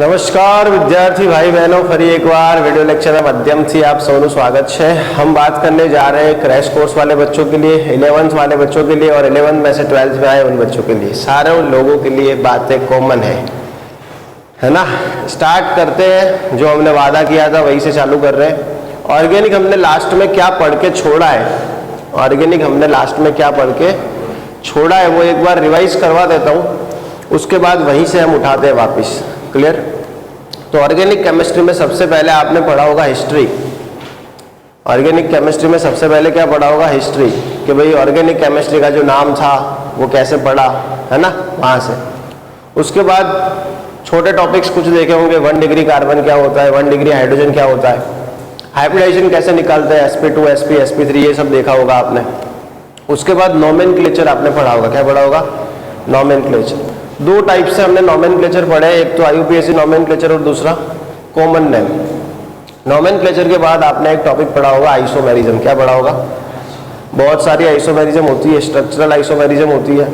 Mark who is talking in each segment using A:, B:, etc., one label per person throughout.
A: નમસ્કાર विद्यार्थी भाई बहनों, फरी एक बार वीडियो लेक्चर के माध्यम से आप सबનું स्वागत है। हम बात करने जा रहे हैं क्रैश कोर्स वाले बच्चों के लिए, 11th वाले बच्चों के लिए और 11th में से 12th में आए उन बच्चों के लिए। सारे उन लोगों के लिए बातें कॉमन है ना। स्टार्ट करते हैं, जो हमने वादा किया था वही से चालू कर रहे हैं। ऑर्गेनिक हमने लास्ट में क्या पढ़ के छोड़ा है, ऑर्गेनिक हमने लास्ट में क्या पढ़ के छोड़ा है वो एक बार रिवाइज करवा देता हूँ, उसके बाद वहीं से हम उठाते हैं वापस। क्लियर? तो ऑर्गेनिक केमिस्ट्री में सबसे पहले आपने पढ़ा होगा हिस्ट्री। ऑर्गेनिक केमिस्ट्री में सबसे पहले क्या पढ़ा होगा? हिस्ट्री, कि भाई ऑर्गेनिक केमिस्ट्री का जो नाम था वो कैसे पढ़ा, है ना, वहाँ से। उसके बाद छोटे टॉपिक्स कुछ देखे होंगे, 1 डिग्री कार्बन क्या होता है, 1 डिग्री हाइड्रोजन क्या होता है, हाइब्रिडाइजेशन कैसे निकालते हैं, sp2 sp sp3, ये सब देखा होगा आपने। उसके बाद नोमेनक्लेचर आपने पढ़ा होगा। क्या पढ़ा होगा? नोमेनक्लेचर। 2 टाइप से हमने नोमेनक्लेचर पढ़े, एक तो IUPAC नोमेनक्लेचर और दूसरा कॉमन नेम। नोमेनक्लेचर के बाद आपने एक टॉपिक पढ़ा होगा आइसोमेरिज्म। क्या पढ़ा होगा? बहुत सारी आइसोमेरिज्म होती है, स्ट्रक्चरल आइसोमेरिज्म होती है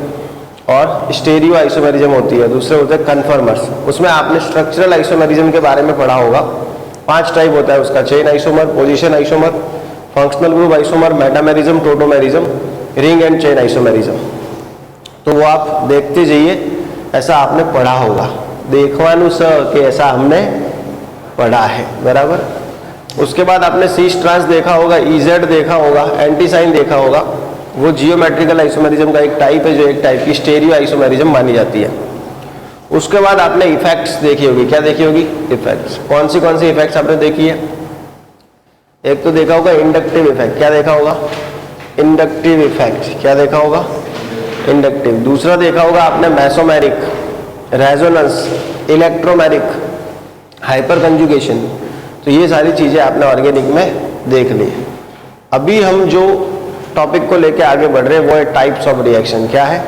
A: और स्टेरियो आइसोमेरिज्म होती है, दूसरे होते हैं कन्फर्मर्स। उसमें आपने स्ट्रक्चरल आइसोमेरिज्म के बारे में पढ़ा होगा। 5 टाइप होता है उसका: chain isomer, position isomer, functional group isomer, metamerism, tautomerism, ring and chain isomerism. तो वो आप देखते जाइए, ऐसा आपने पढ़ा होगा। देखवानु स कि ऐसा हमने पढ़ा है, बराबर। उसके बाद आपने सी ट्रांस देखा होगा, EZ देखा होगा, एंटी साइन देखा होगा। वो जियोमेट्रिकल आइसोमेरिज्म का एक टाइप है, जो एक टाइप की स्टेरियो आइसोमेरिज्म मानी जाती है। उसके बाद आपने इफेक्ट्स देखी होगी। क्या देखी होगी? इफेक्ट्स। कौन सी इफेक्ट्स आपने देखी है? एक तो देखा होगा इंडक्टिव इफेक्ट। क्या देखा होगा? Inductive effect. क्या देखा होगा? इंडक्टिव। दूसरा देखा होगा आपने mesomeric, resonance, electromeric, hyper conjugation. तो ये सारी चीजें आपने ऑर्गेनिक में देख ली। अभी हम जो टॉपिक को लेके आगे बढ़ रहे हैं वो है टाइप्स ऑफ रिएक्शन। क्या है?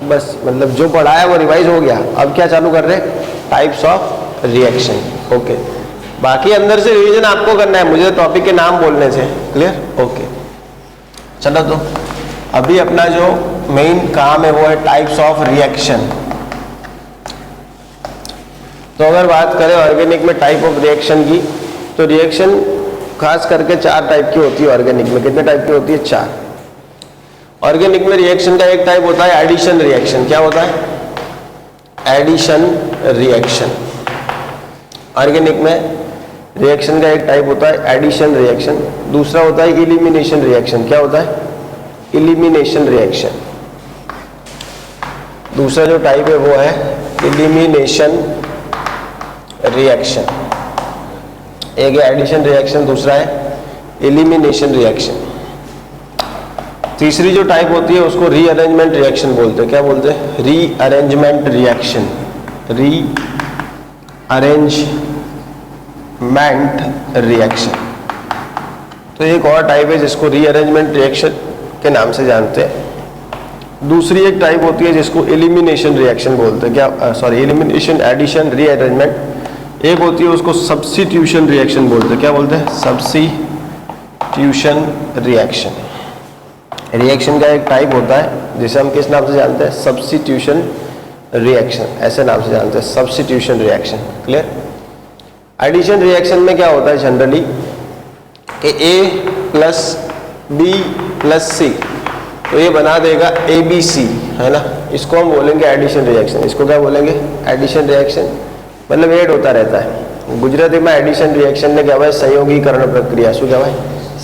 A: बस मतलब जो पढ़ा है वो रिवाइज हो गया, अब क्या चालू कर रहे हैं? Types of reaction. ओके, बाकी अंदर से रिवीजन आपको करना है, मुझे टॉपिक के नाम बोलने से। क्लियर? ओके, चलो। तो अभी अपना जो मेन काम है वो है टाइप्स ऑफ रिएक्शन। तो अगर बात करें ऑर्गेनिक में टाइप ऑफ रिएक्शन की, तो रिएक्शन खास करके 4 टाइप की होती है ऑर्गेनिक में। कितने टाइप की होती है? 4। ऑर्गेनिक में रिएक्शन का एक टाइप होता है एडिशन रिएक्शन। क्या होता है? Addition reaction. ऑर्गेनिक में रिएक्शन का एक टाइप होता है एडिशन रिएक्शन। दूसरा होता है इलिमिनेशन रिएक्शन। क्या होता है? Elimination reaction. दूसरा जो टाइप है वो है इलिमिनेशन रिएक्शन। एक है एडिशन रिएक्शन, दूसरा है इलिमिनेशन रिएक्शन। तीसरी जो टाइप होती है उसको रीअरेंजमेंट रिएक्शन बोलते हैं। क्या बोलते हैं? Rearrangement reaction. Rearrangement reaction. तो एक और टाइप है जिसको रीअरेंजमेंट रिएक्शन के नाम से जानते हैं। दूसरी एक टाइप होती है जिसको एलिमिनेशन रिएक्शन बोलते हैं। क्या? Sorry, elimination, addition, rearrangement. एक होती है उसको सब्स्टिट्यूशन रिएक्शन बोलते हैं। क्या बोलते हैं? Substitution reaction. रिएक्शन का एक टाइप होता है जिसे हम किस नाम से जानते हैं? सब्स्टिट्यूशन रिएक्शन, ऐसे नाम से जानते हैं, substitution reaction. Clear? Addition reaction में क्या होता है जनरली कि A plus B plus C, तो ये बना देगा ABC, है ना। इसको हम बोलेंगे एडिशन रिएक्शन। इसको क्या बोलेंगे? Addition reaction. मतलब ऐड होता रहता है। गुजराती में एडिशन रिएक्शन ने क्या हुआ? संयोगीकरण प्रक्रिया। शू क्या हुआ?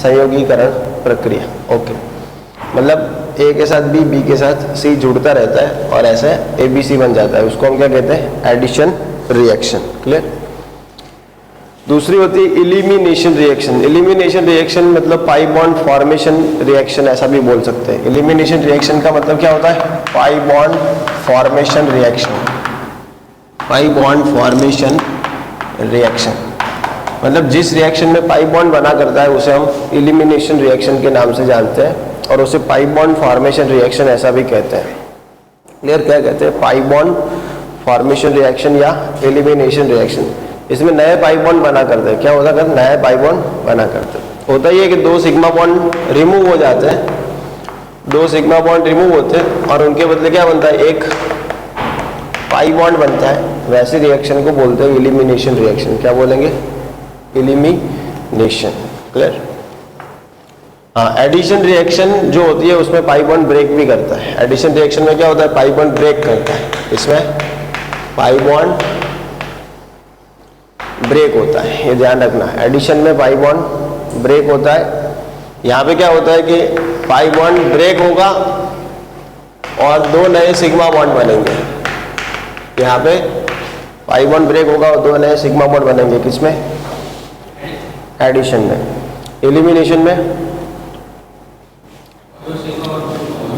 A: संयोगीकरण प्रक्रिया। ओके, मतलब A के साथ B, B के साथ C जुड़ता रहता है और ऐसे ABC बन जाता है। उसको हम क्या कहते हैं? Addition reaction. क्लियर? दूसरी होती है इलिमिनेशन रिएक्शन। इलिमिनेशन रिएक्शन मतलब पाई बॉन्ड फॉर्मेशन रिएक्शन, ऐसा भी बोल सकते हैं। इलिमिनेशन रिएक्शन का मतलब क्या होता है? Pi bond formation reaction. Pi bond formation reaction मतलब जिस रिएक्शन में पाई बॉन्ड बना करता है उसे हम इलिमिनेशन रिएक्शन के नाम से जानते हैं, और उसे पाई बॉन्ड फॉर्मेशन रिएक्शन ऐसा भी कहते हैं। क्लियर? क्या कहते हैं? पाई बॉन्ड फॉर्मेशन रिएक्शन या एलिमिनेशन रिएक्शन। इसमें नए पाई बॉन्ड बना करते हैं। क्या होता है? नए पाई बॉन्ड बना करते हैं। होता ही है कि 2 सिग्मा बॉन्ड रिमूव हो जाते हैं, 2 सिग्मा बॉन्ड रिमूव होते हैं और उनके बदले क्या बनता है? एक पाई बॉन्ड बनता है, वैसे रिएक्शन को बोलते हैं एलिमिनेशन रिएक्शन। क्या बोलेंगे? एलिमिनेशन। क्लियर? हाँ, एडिशन रिएक्शन जो होती है उसमें पाई बॉन्ड ब्रेक भी करता है। एडिशन रिएक्शन में क्या होता है? पाई बॉन्ड ब्रेक करता है, इसमें पाई बॉन्ड ब्रेक होता है, ये ध्यान रखना। एडिशन में पाई बॉन्ड ब्रेक होता है। यहाँ पे क्या होता है कि पाई बॉन्ड ब्रेक होगा और दो नए सिग्मा बॉन्ड बनेंगे। यहाँ पे पाई बॉन्ड ब्रेक होगा और दो नए सिग्मा बॉन्ड बनेंगे। किसमें? एडिशन में। एलिमिनेशन में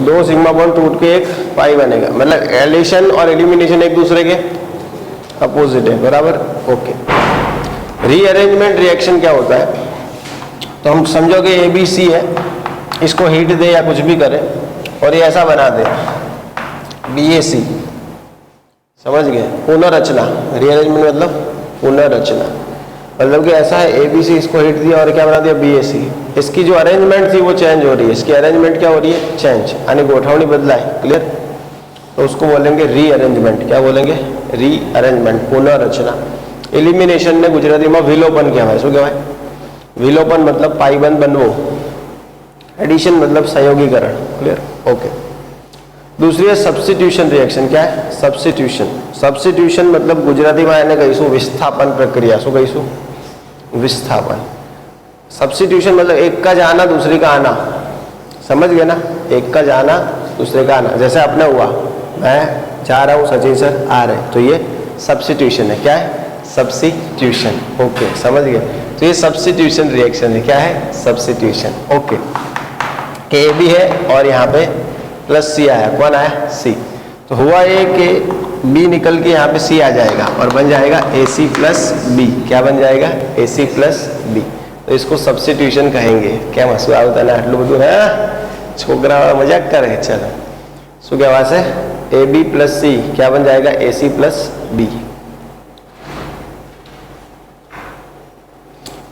A: दो सिग्मा बॉन्ड टूट के एक पाई बनेगा। मतलब एडिशन और एलिमिनेशन एक दूसरे के अपोजिट है, बराबर? ओके। रीअरेंजमेंट रिएक्शन क्या होता है? तो हम समझो कि ABC है, इसको हीट दे या कुछ भी करे और ये ऐसा बना दे BAC। समझ गए? पुनर्रचना। रीअरेंजमेंट मतलब पुनर्रचना। मतलब कि ऐसा है ABC, इसको हीट दिया और क्या बना दिया? BAC। इसकी जो अरेंजमेंट थी वो चेंज हो रही है, इसकी अरेंजमेंट क्या हो रही है? चेंज, यानी गोठवनी बदला है। क्लियर? तो उसको बोलेंगे रीअरेंजमेंट। क्या बोलेंगे? रीअरेंजमेंट, पुनर्रचना। एलिमिनेशन ने गुजराती में विलोपन कહેવાય। શું કહેવાય? विलोपन मतलब पाईबंद बनवो। एडिशन मतलब संयोगीकरण। क्लियर? ओके। दूसरी है सब्स्टिट्यूशन रिएक्शन। क्या है? सब्स्टिट्यूशन। सब्स्टिट्यूशन मतलब गुजराती में એને કહીશું વિસ્થાપન પ્રક્રિયા। શું કહીશું? विस्थापन। सब्स्टिट्यूशन मतलब एक का जाना दूसरे का आना। समझ गए ना? एक का जाना दूसरे का आना। जैसे अपने हुआ, मैं जा रहा हूँ, सचिन सर आ रहे, तो ये सब्स्टिट्यूशन है। क्या है? सब्स्टिट्यूशन। ओके, समझ गए? तो ये सब्स्टिट्यूशन रिएक्शन है। क्या है? सब्स्टिट्यूशन। ओके। KB है और यहाँ पे प्लस C आया। कौन आया? C। तो हुआ ये कि B निकल के यहाँ पे C आ जाएगा और बन जाएगा AC प्लस B। क्या बन जाएगा? AC plus B। तो इसको सब्स्टिट्यूशन कहेंगे। क्या मसू आवता है? आटलू બધું है? छोकरा मजाक करे। चलो, શું કહેવાશે? AB प्लस C क्या बन जाएगा? AC plus B।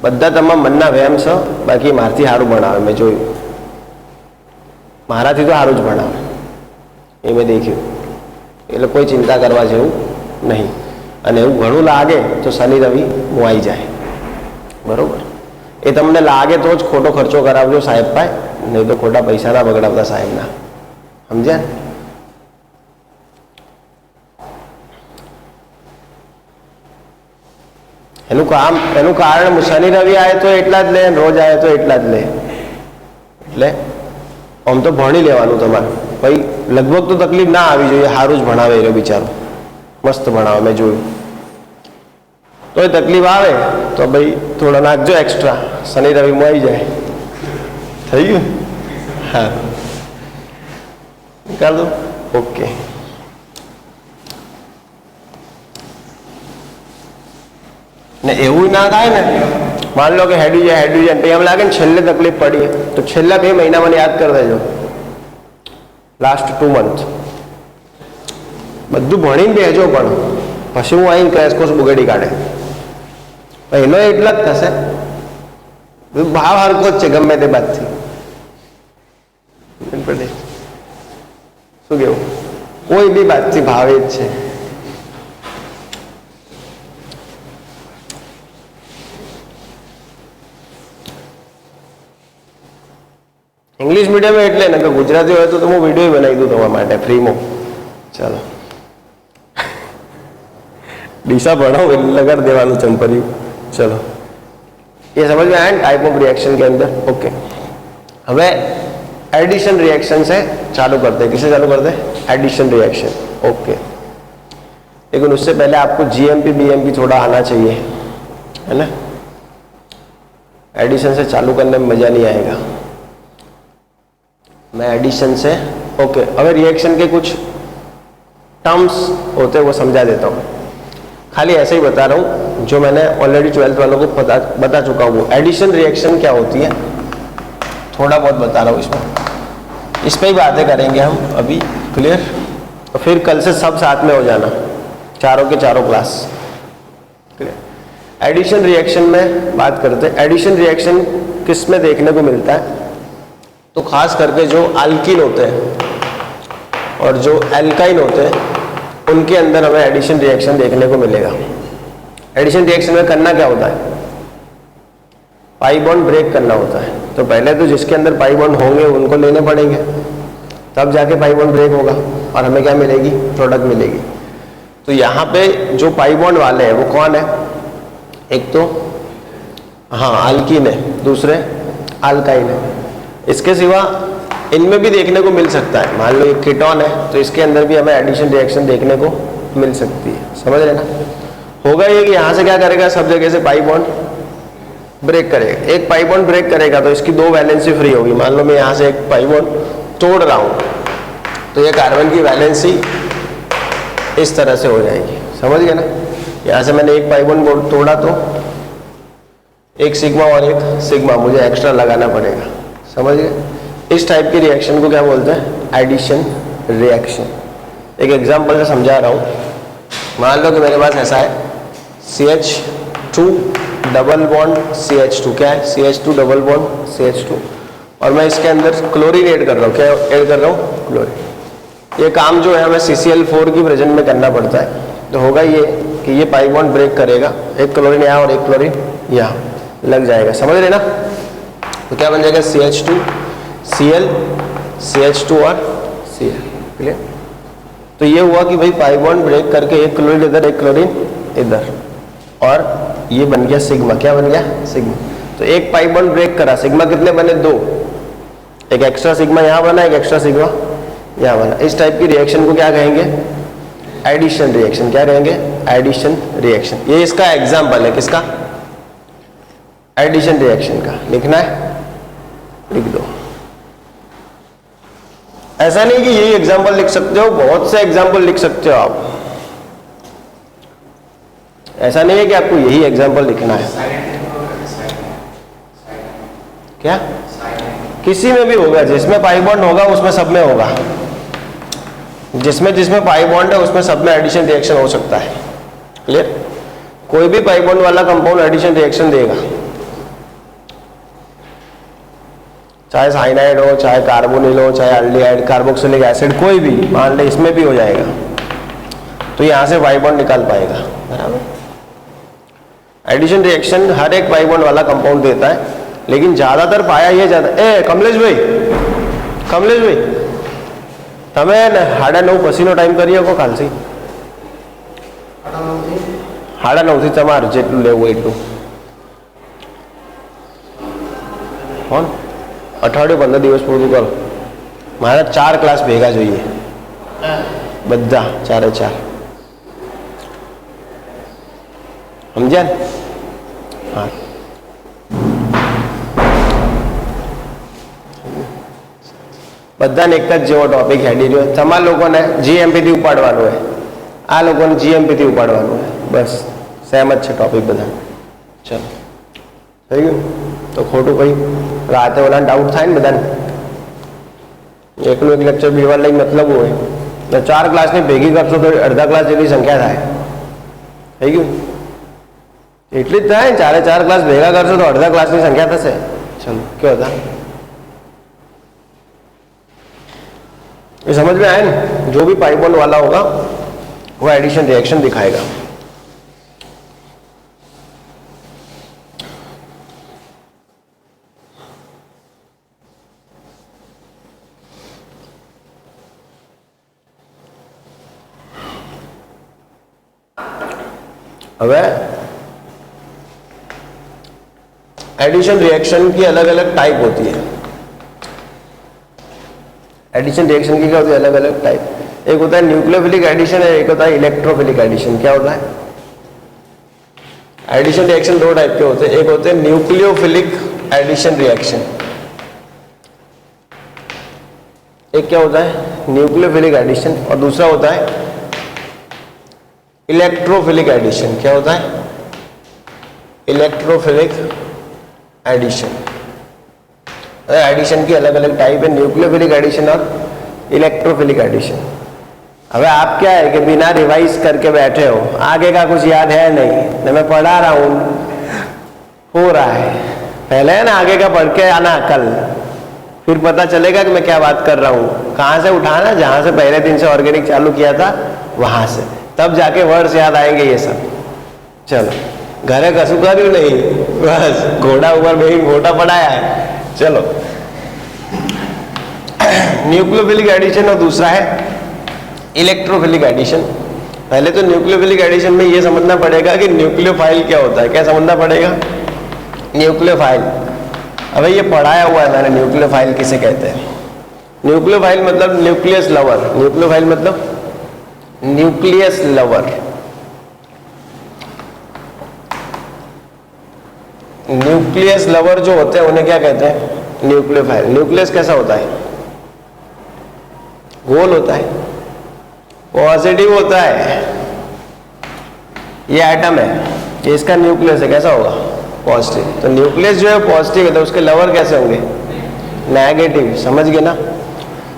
A: બધા તમામ મનના વહેમ છે, બાકી મારથી સારું ભણાવે। મેં જોયું, મારાથી તો સારું જ ભણાવે, એ મેં દેખ્યું। એટલે કોઈ ચિંતા કરવા જેવું નહીં। અને એવું ઘણું લાગે તો શનિ રવિ મુઆઈ જાય, બરોબર? એ તમને લાગે તો જ ખોટો ખર્ચો કરાવજો સાહેબ પાસે, નહીં તો ખોટા પૈસા ના બગડાવતા સાહેબના। સમજ્યા? એનું કામ, એનું કારણ શનિ રવિ આવે તો એટલા જ લે, રોજ આવે તો એટલા જ લે। એટલે આમ તો ભણી લેવાનું તમારે ભાઈ, લગભગ તો તકલીફ ના આવી જોઈએ। સારું જ ભણાવે એ બિચારો, મસ્ત ભણાવે, મેં જોયું। તો એ તકલીફ આવે તો ભાઈ થોડા નાખજો એક્સ્ટ્રા, શનિ રવિમાં આવી જાય। થઈ ગયું? હા, નિકાલ દો। ઓકે। ને એવું ના થાય ને, માન લો કે હેડ્યું જાય એમ લાગે ને છેલ્લે તકલીફ પડી તો છેલ્લા 2 મહિના મને યાદ કરી દેજો, લાસ્ટ 2 મંથ બધું ભણીને બેસજો, પણ પછી હું આવીને ક્રેશ કોર્સ બગાડી કાઢે। એનો એટલા જ થશે, ભાવ હરકો જ છે ગમે તે બાદથી। શું કેવું? કોઈ બી બાદથી ભાવે જ છે। इंग्लिश मीडियम એટલે ને કે ગુજરાતી હોય તો હું વિડીયો બનાવી દઉં તમારા માટે ફ્રીમાં। ચાલો, ડીસા ભણાવો એટલે લગાડ દેવાનું ચંપરિયું। चलो, ये समझ में आया टाइप ऑफ रिएक्शन के अंदर। ओके, हमें एडिशन रिएक्शन से चालू करते हैं। किससे चालू करते हैं? Addition reaction. ओके, लेकिन उससे पहले आपको GMP BMP थोड़ा आना चाहिए, है ना? एडिशन से चालू करने में मजा नहीं आएगा। मैं एडिशन से, ओके, अब रिएक्शन के कुछ टर्म्स होते हैं वो समझा देता हूँ। खाली ऐसे ही बता रहा हूँ जो मैंने ऑलरेडी 12th वालों को बता चुका हूँ। एडिशन रिएक्शन क्या होती है थोड़ा बहुत बता रहा हूँ, इसमें इस पर ही बातें करेंगे हम अभी। क्लियर? तो फिर कल से सब साथ में हो जाना, चारों के चारों क्लास। क्लियर? एडिशन रिएक्शन में बात करते हैं। एडिशन रिएक्शन किस में देखने को मिलता है? तो खास करके जो अल्कीन होते हैं और जो एल्काइन होते हैं उनके अंदर हमें एडिशन रिएक्शन देखने को मिलेगा। एडिशन रिएक्शन में करना क्या होता है, पाई बॉन्ड ब्रेक करना होता है। तो पहले तो जिसके अंदर पाई बॉन्ड होंगे उनको लेने पड़ेंगे, तब जाके पाई बॉन्ड ब्रेक होगा और हमें क्या मिलेगी, प्रोडक्ट मिलेगी। तो यहाँ पे जो पाई बॉन्ड वाले हैं वो कौन है, एक तो हाँ अल्कीन है, दूसरे अल्काइन है। इसके सिवा इनमें भी देखने को मिल सकता है, मान लो एक कीटोन है तो इसके अंदर भी हमें एडिशन रिएक्शन देखने को मिल सकती है, समझ रहे ना। होगा ये कि यहाँ से क्या करेगा, सब जगह से पाई बॉन्ड ब्रेक करेगा। एक पाई बॉन्ड ब्रेक करेगा तो इसकी 2 वैलेंसी फ्री होगी। मान लो मैं यहाँ से एक पाई बॉन्ड तोड़ रहा हूँ तो ये कार्बन की वैलेंसी इस तरह से हो जाएगी, समझ गए ना। यहाँ से मैंने एक पाई बॉन्ड तोड़ा तो एक सिग्मा और एक सिग्मा मुझे एक्स्ट्रा लगाना पड़ेगा, समझ गए। इस टाइप की रिएक्शन को क्या बोलते हैं, एडिशन रिएक्शन। एक एग्जांपल से समझा रहा हूँ। मान लो कि मेरे पास ऐसा है CH2 डबल बॉन्ड CH2, क्या है CH2 डबल बॉन्ड CH2, और मैं इसके अंदर क्लोरीन ऐड कर रहा हूँ। क्या ऐड कर रहा हूँ, क्लोरीन। ये काम जो है हमें CCl4 की प्रेजेंट में करना पड़ता है। तो होगा ये कि ये पाई बॉन्ड ब्रेक करेगा, एक क्लोरीन यहाँ और एक क्लोरीन यहाँ लग जाएगा, समझ रहे ना। तो क्या बन जाएगा CH2 Cl CH2 और Cl, क्लियर। तो ये हुआ कि भाई पाई बॉन्ड ब्रेक करके एक क्लोरीन इधर एक क्लोरीन इधर, और ये बन गया सिग्मा। क्या बन गया, सिग्मा। तो एक पाई बॉन्ड ब्रेक करा, सिग्मा कितने बने, 2। एक एक्स्ट्रा सिग्मा यहाँ बना, एक एक्स्ट्रा सिग्मा यहाँ बना। इस टाइप की रिएक्शन को क्या कहेंगे, एडिशन रिएक्शन। क्या कहेंगे, एडिशन रिएक्शन। ये इसका एग्जाम्पल है, किसका, एडिशन रिएक्शन का। लिखना है, लिख दो। ऐसा नहीं कि यही एग्जाम्पल लिख सकते हो, बहुत से एग्जाम्पल लिख सकते हो आप। ऐसा नहीं है कि आपको यही एग्जाम्पल लिखना है। क्या, किसी में भी होगा, जिसमें पाई बॉन्ड होगा उसमें सब में होगा। जिसमें पाई बॉन्ड है उसमें सब में एडिशन रिएक्शन हो सकता है, क्लियर। कोई भी पाई बॉन्ड वाला कंपाउंड एडिशन रिएक्शन देगा, चाहे साइनाइड हो, चाहे कार्बोनिल हो, चाहे एल्डिहाइड, कार्बोक्सिलिक एसिड, कोई भी, मान ले इसमें भी हो जाएगा। तो यहाँ से पाई बॉन्ड निकाल पाएगा, बराबर। एडिशन रिएक्शन हर एक पाई बॉन्ड वाला कंपाउंड देता है, लेकिन ज्यादातर पाया ये ज्यादा। कमलेश भाई તમે ને 9:30 પછીનો ટાઈમ કરી શકો કાલથી 9:30 થી તમારું જેટલું લેવું એટલું કોણ અઠવાડિયું 15 દિવસ પૂરું કરો મારા 4 ક્લાસ ભેગા જોઈએ બધા 4 સમજ્યા ને હા બધાને એક જ જેવો ટોપિક હેડી રહ્યો તમારા લોકોને જીએમપી થી ઉપાડવાનું હોય આ લોકોને જીએમપી થી ઉપાડવાનું હોય બસ સેમ જ છે ટોપિક બધા ચલો થઈ ગયું તો ખોટું ભાઈ રાતે ઓલા ડાઉટ થાય ને બધાને એકનું એક લેક્ચર બેવાર લઈ મતલબ હોય તો 4 ક્લાસની ભેગી કરશો તો અડધા ક્લાસ જેટલી સંખ્યા થાય થઈ ગયું એટલી જ થાય 4 ક્લાસ ભેગા કરશો તો અડધા ક્લાસની સંખ્યા થશે ચલો કેવો હતા ये समझ में आया ना जो भी पाई बॉन्ड वाला होगा वो एडिशन रिएक्शन दिखाएगा अब एडिशन रिएक्शन की अलग अलग टाइप होती है एडिशन रिएक्शन की क्या होती है अलग अलग टाइप एक होता है न्यूक्लियोफिलिक एडिशन है एक होता है इलेक्ट्रोफिलिक एडिशन क्या होता है एडिशन रिएक्शन 2 टाइप के होते हैं एक होते हैं न्यूक्लियोफिलिक एडिशन रिएक्शन एक क्या होता है न्यूक्लियोफिलिक एडिशन और दूसरा होता है इलेक्ट्रोफिलिक एडिशन क्या होता है इलेक्ट्रोफिलिक एडिशन एडिशन की अलग अलग टाइप है न्यूक्लियोफिलिक एडिशन और इलेक्ट्रोफिलिक एडिशन अब आप क्या है कि बिना रिवाइज करके बैठे हो आगे का कुछ याद है नहीं मैं पढ़ा रहा हूँ हो रहा है पहले है ना आगे का पढ़ के आना कल फिर पता चलेगा कि मैं क्या बात कर रहा हूँ कहाँ से उठाना जहाँ से पहले दिन से ऑर्गेनिक चालू किया था वहां से, तब जाके वर्ड्स याद आएंगे ये सब। चलो, घरे कसू कर्यू नहीं, बस घोड़ा ऊपर बेही घोटा पड़ाया है। चलो, न्यूक्लियोफिलिक एडिशन और दूसरा है इलेक्ट्रोफिलिक एडिशन। पहले तो न्यूक्लियोफिलिक एडिशन में ये समझना पड़ेगा कि न्यूक्लियोफाइल क्या होता है। क्या समझना पड़ेगा? न्यूक्लियोफाइल, अबे ये पढ़ाया हुआ है मैंने, न्यूक्लियोफाइल किसे कहते हैं। न्यूक्लियोफाइल मतलब न्यूक्लियस लवर। न्यूक्लियोफाइल मतलब न्यूक्लियस लवर। न्यूक्लियस लवर जो होते हैं उन्हें क्या कहते हैं? न्यूक्लियोफाइल। न्यूक्लियस कैसा होता है? गोल होता है, पॉजिटिव होता है। ये एटम है, ये इसका न्यूक्लियस है, कैसा होगा? पॉजिटिव। तो न्यूक्लियस जो है पॉजिटिव है, तो उसके लवर कैसे होंगे? नेगेटिव। समझ गए ना?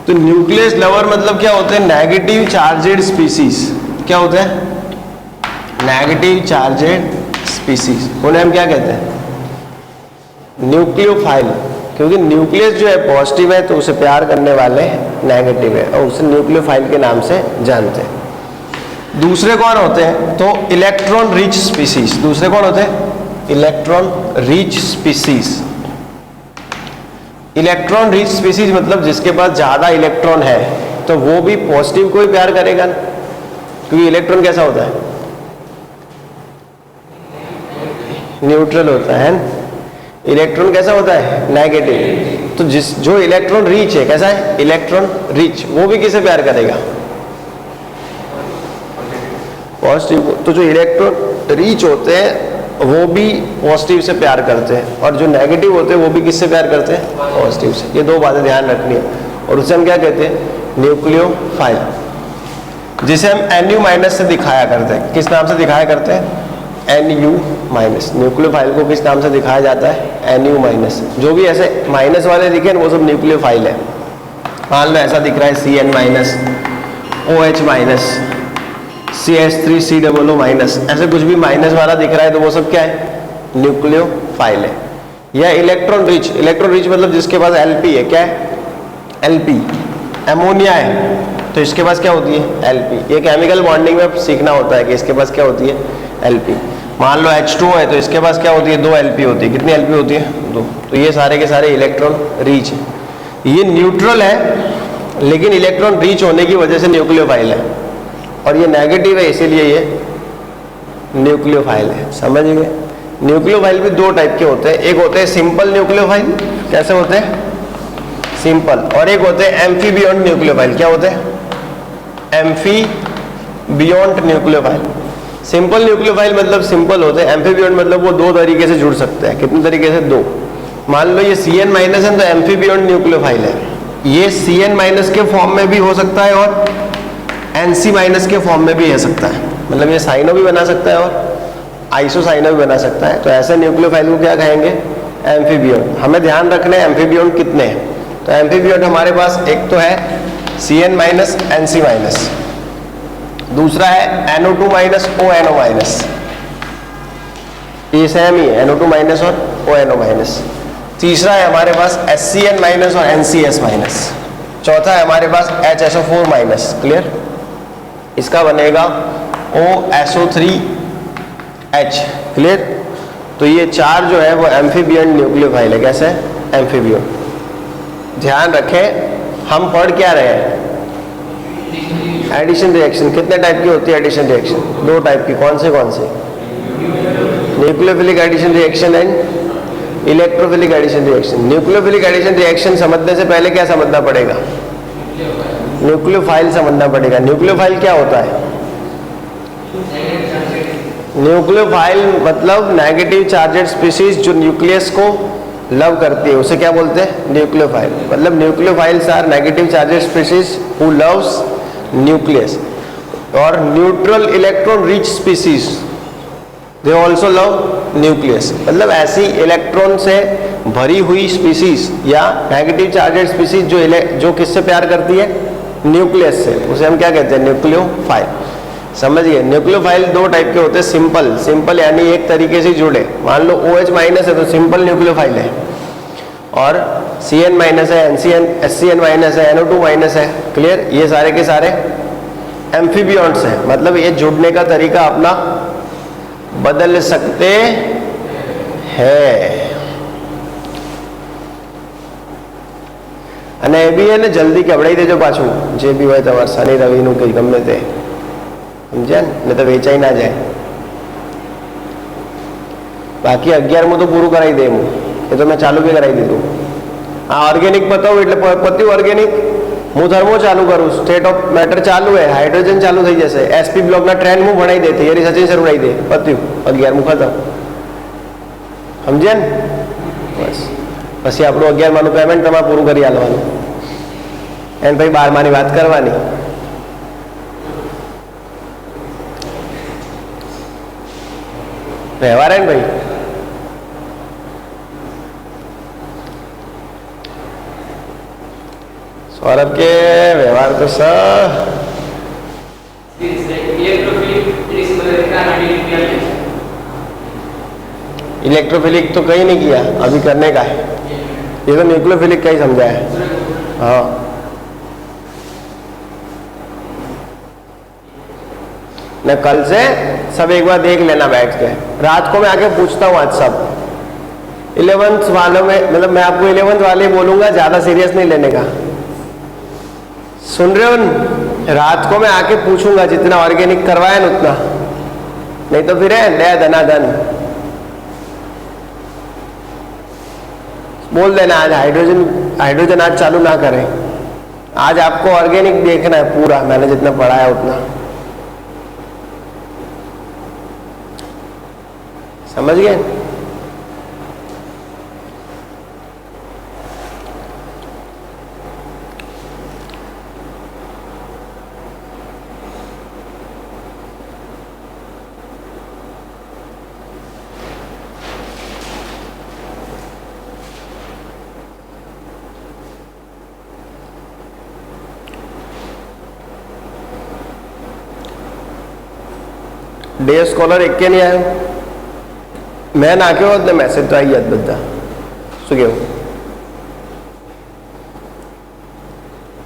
A: तो न्यूक्लियस लवर मतलब क्या होते हैं? Negative charged species. क्या होते हैं? Negative charged species. उन्हें हम क्या कहते हैं? न्यूक्लियोफाइल। क्योंकि न्यूक्लियस जो है पॉजिटिव है तो उसे प्यार करने वाले नेगेटिव है, और उसे न्यूक्लियोफाइल के नाम से जानते हैं। दूसरे कौन होते हैं? तो इलेक्ट्रॉन रिच स्पीसीज। दूसरे कौन होते हैं? Electron rich species. Electron rich species मतलब जिसके पास ज्यादा इलेक्ट्रॉन है, तो वो भी पॉजिटिव को ही प्यार करेगा, क्योंकि इलेक्ट्रॉन कैसा होता है? न्यूट्रल होता है। इलेक्ट्रॉन कैसा होता है? नेगेटिव। तो जो इलेक्ट्रॉन रिच है, कैसा है? इलेक्ट्रॉन रिच, वो भी किसे प्यार करेगा? पॉजिटिव को। तो जो इलेक्ट्रॉन रिच होते हैं वो भी पॉजिटिव से प्यार करते हैं, और जो नेगेटिव होते हैं वो भी किससे प्यार करते हैं? पॉजिटिव से। ये दो बातें ध्यान रखनी है, और उसे हम क्या कहते हैं? न्यूक्लियोफाइल, जिसे हम Nu- से दिखाया करते हैं। किस नाम से दिखाया करते हैं? Nu-। न्यूक्लियोफाइल को किस नाम से दिखाया जाता है? Nu-। जो भी ऐसे माइनस वाले दिखे वो सब न्यूक्लियोफाइल है। मान लो ऐसा दिख रहा है Cn-, OH-, CH3COO-, ऐसे कुछ भी माइनस वाला दिख रहा है तो वो सब क्या है? न्यूक्लियोफाइल है। या इलेक्ट्रॉन रिच। इलेक्ट्रॉन रिच मतलब जिसके पास Lp है। क्या है? Lp। एमोनिया है तो इसके पास क्या होती है? Lp। ये केमिकल बॉन्डिंग में सीखना होता है कि इसके पास क्या होती है? Lp। मान लो H2O है तो इसके पास क्या होती है? 2 Lp होती है। कितनी Lp होती है? 2। तो ये सारे के सारे इलेक्ट्रॉन रिच है। ये न्यूट्रल है लेकिन इलेक्ट्रॉन रिच होने की वजह से न्यूक्लियोफाइल है, और ये नेगेटिव है इसीलिए ये न्यूक्लियोफाइल है। समझ गए? न्यूक्लियोफाइल भी दो टाइप के होते हैं। एक होते हैं सिंपल न्यूक्लियोफाइल। कैसे होते हैं? सिंपल। और एक होते हैं एम्फीबियॉन्ट न्यूक्लियोफाइल। क्या होते हैं? एम्फीबियॉन्ट न्यूक्लियोफाइल। सिंपल न्यूक्लियोफाइल मतलब सिंपल होते हैं। एम्फीबियॉन्ट मतलब वो दो तरीके से जुड़ सकते हैं। कितने तरीके से? 2। मान लो ये Cn- है तो एम्फीबियॉन्ट न्यूक्लियोफाइल है। ये Cn- के फॉर्म में भी हो सकता है और Nc- के फॉर्म में भी हो सकता है। मतलब ये साइनो भी बना सकता है और आइसोसाइनो भी बना सकता है। तो ऐसे न्यूक्लियोफाइल को क्या कहेंगे? एम्फीबियॉन्ट। हमें ध्यान रखना है एम्फीबियॉन्ट कितने हैं। तो एम्फीबियॉन्ट हमारे पास एक तो है Cn- Nc-, दूसरा है NO2- ONO-। ये सेम ही है, NO2- और ONO-। तीसरा है हमारे पास HCN- और NCS-। चौथा है हमारे पास HSO4-। क्लियर? इसका बनेगा OSO3H। क्लियर? तो ये 4 जो है वो एम्फीबियॉन्ट न्यूक्लियोफाइल है। कैसे? एम्फीबियॉन्ट। ध्यान रखें हम पढ़ क्या रहे हैं? Addition reaction. कितने टाइप की होती है एडिशन रिएक्शन? 2 टाइप की। कौन से? Nucleophilic addition reaction and electrophilic addition reaction. Nucleophilic addition reaction समझने से पहले क्या समझना पड़ेगा? न्यूक्लियोफाइल समझना पड़ेगा। न्यूक्लियोफाइल क्या होता है? न्यूक्लियोफाइल मतलब नेगेटिव चार्जेड स्पीशीज जो न्यूक्लियस को लव करती है, उसे क्या बोलते हैं? न्यूक्लियोफाइल। मतलब nucleophiles are negative charged species who loves nucleus. और neutral electron rich species they also love nucleus. मतलब ऐसी इलेक्ट्रॉन से भरी हुई स्पीशीज या नेगेटिव चार्जेड स्पीशीज जो किससे प्यार करती है? न्यूक्लियस से। उसे हम क्या कहते हैं? न्यूक्लियोफाइल। समझ गए? न्यूक्लियोफाइल 2 टाइप के होते हैं। सिंपल यानी एक तरीके से जुड़े। मान लो OH- है तो सिंपल न्यूक्लियोफाइल है, और Cn- है, HCN- है, NO2- है। क्लियर? ये सारे के सारे एम्फीबियंट्स है, मतलब ये जुड़ने का तरीका अपना बदल सकते हैं। અને એ બી એને જલ્દી કવડાવી દેજો પાછું, જે બી હોય તમારે શનિ રવિનું કંઈ ગમે તે, સમજ્યા ને તો વેચાઈ ના જાય. બાકી 11મું તો પૂરું કરાવી દે, હું એ તો મેં ચાલુ બી કરાવી દીધું. આ ઓર્ગેનિક બતાવું એટલે પત્યું ઓર્ગેનિક. હું થર્મો ચાલુ કરું, સ્ટેટ ઓફ મેટર ચાલુ है, हाइड्रोजन चालू થઈ જશે, એસપી બ્લોકના ટ્રેન્ડ હું ભણાવી દે, થિયરી સચિન સર ભણાવી દે, પત્યું 11મું ખતમ. સમજ્યા ને? બસ પછી આપણું 11માનું પેમેન્ટ તમારે પૂરું કરી આલવાનું, એને પછી 12માની વાત કરવાની. વ્યવહાર હે ને ભાઈ? सौरभ के व्यवहार तो सर इलेक्ट्रोफिलिक तो कहीं नहीं किया, अभी करने का है. ये तो न्यूक्लियोफिलिक का ही समझा है. हाँ मैं कल से सब एक बार देख लेना बैठ के, रात को मैं आके पूछता हूँ आज सब 11th वालों में, मतलब मैं आपको 11th वाले बोलूंगा, ज्यादा सीरियस नहीं लेने का. सुन रहे हो? रात को मैं आके पूछूंगा, जितना ऑर्गेनिक करवाया ना उतना, नहीं तो फिर है ले धनाधन. बोल देना आज हाइड्रोजन आज चालू ना करें, आज आपको ऑर्गेनिक देखना है पूरा, मैंने जितना पढ़ाया उतना. समझ गए? डे स्कॉलर एक के नहीं आयो, मैं नाख्यो होत ने મેસેજ તો આવી જાત બધા. શું કેવું?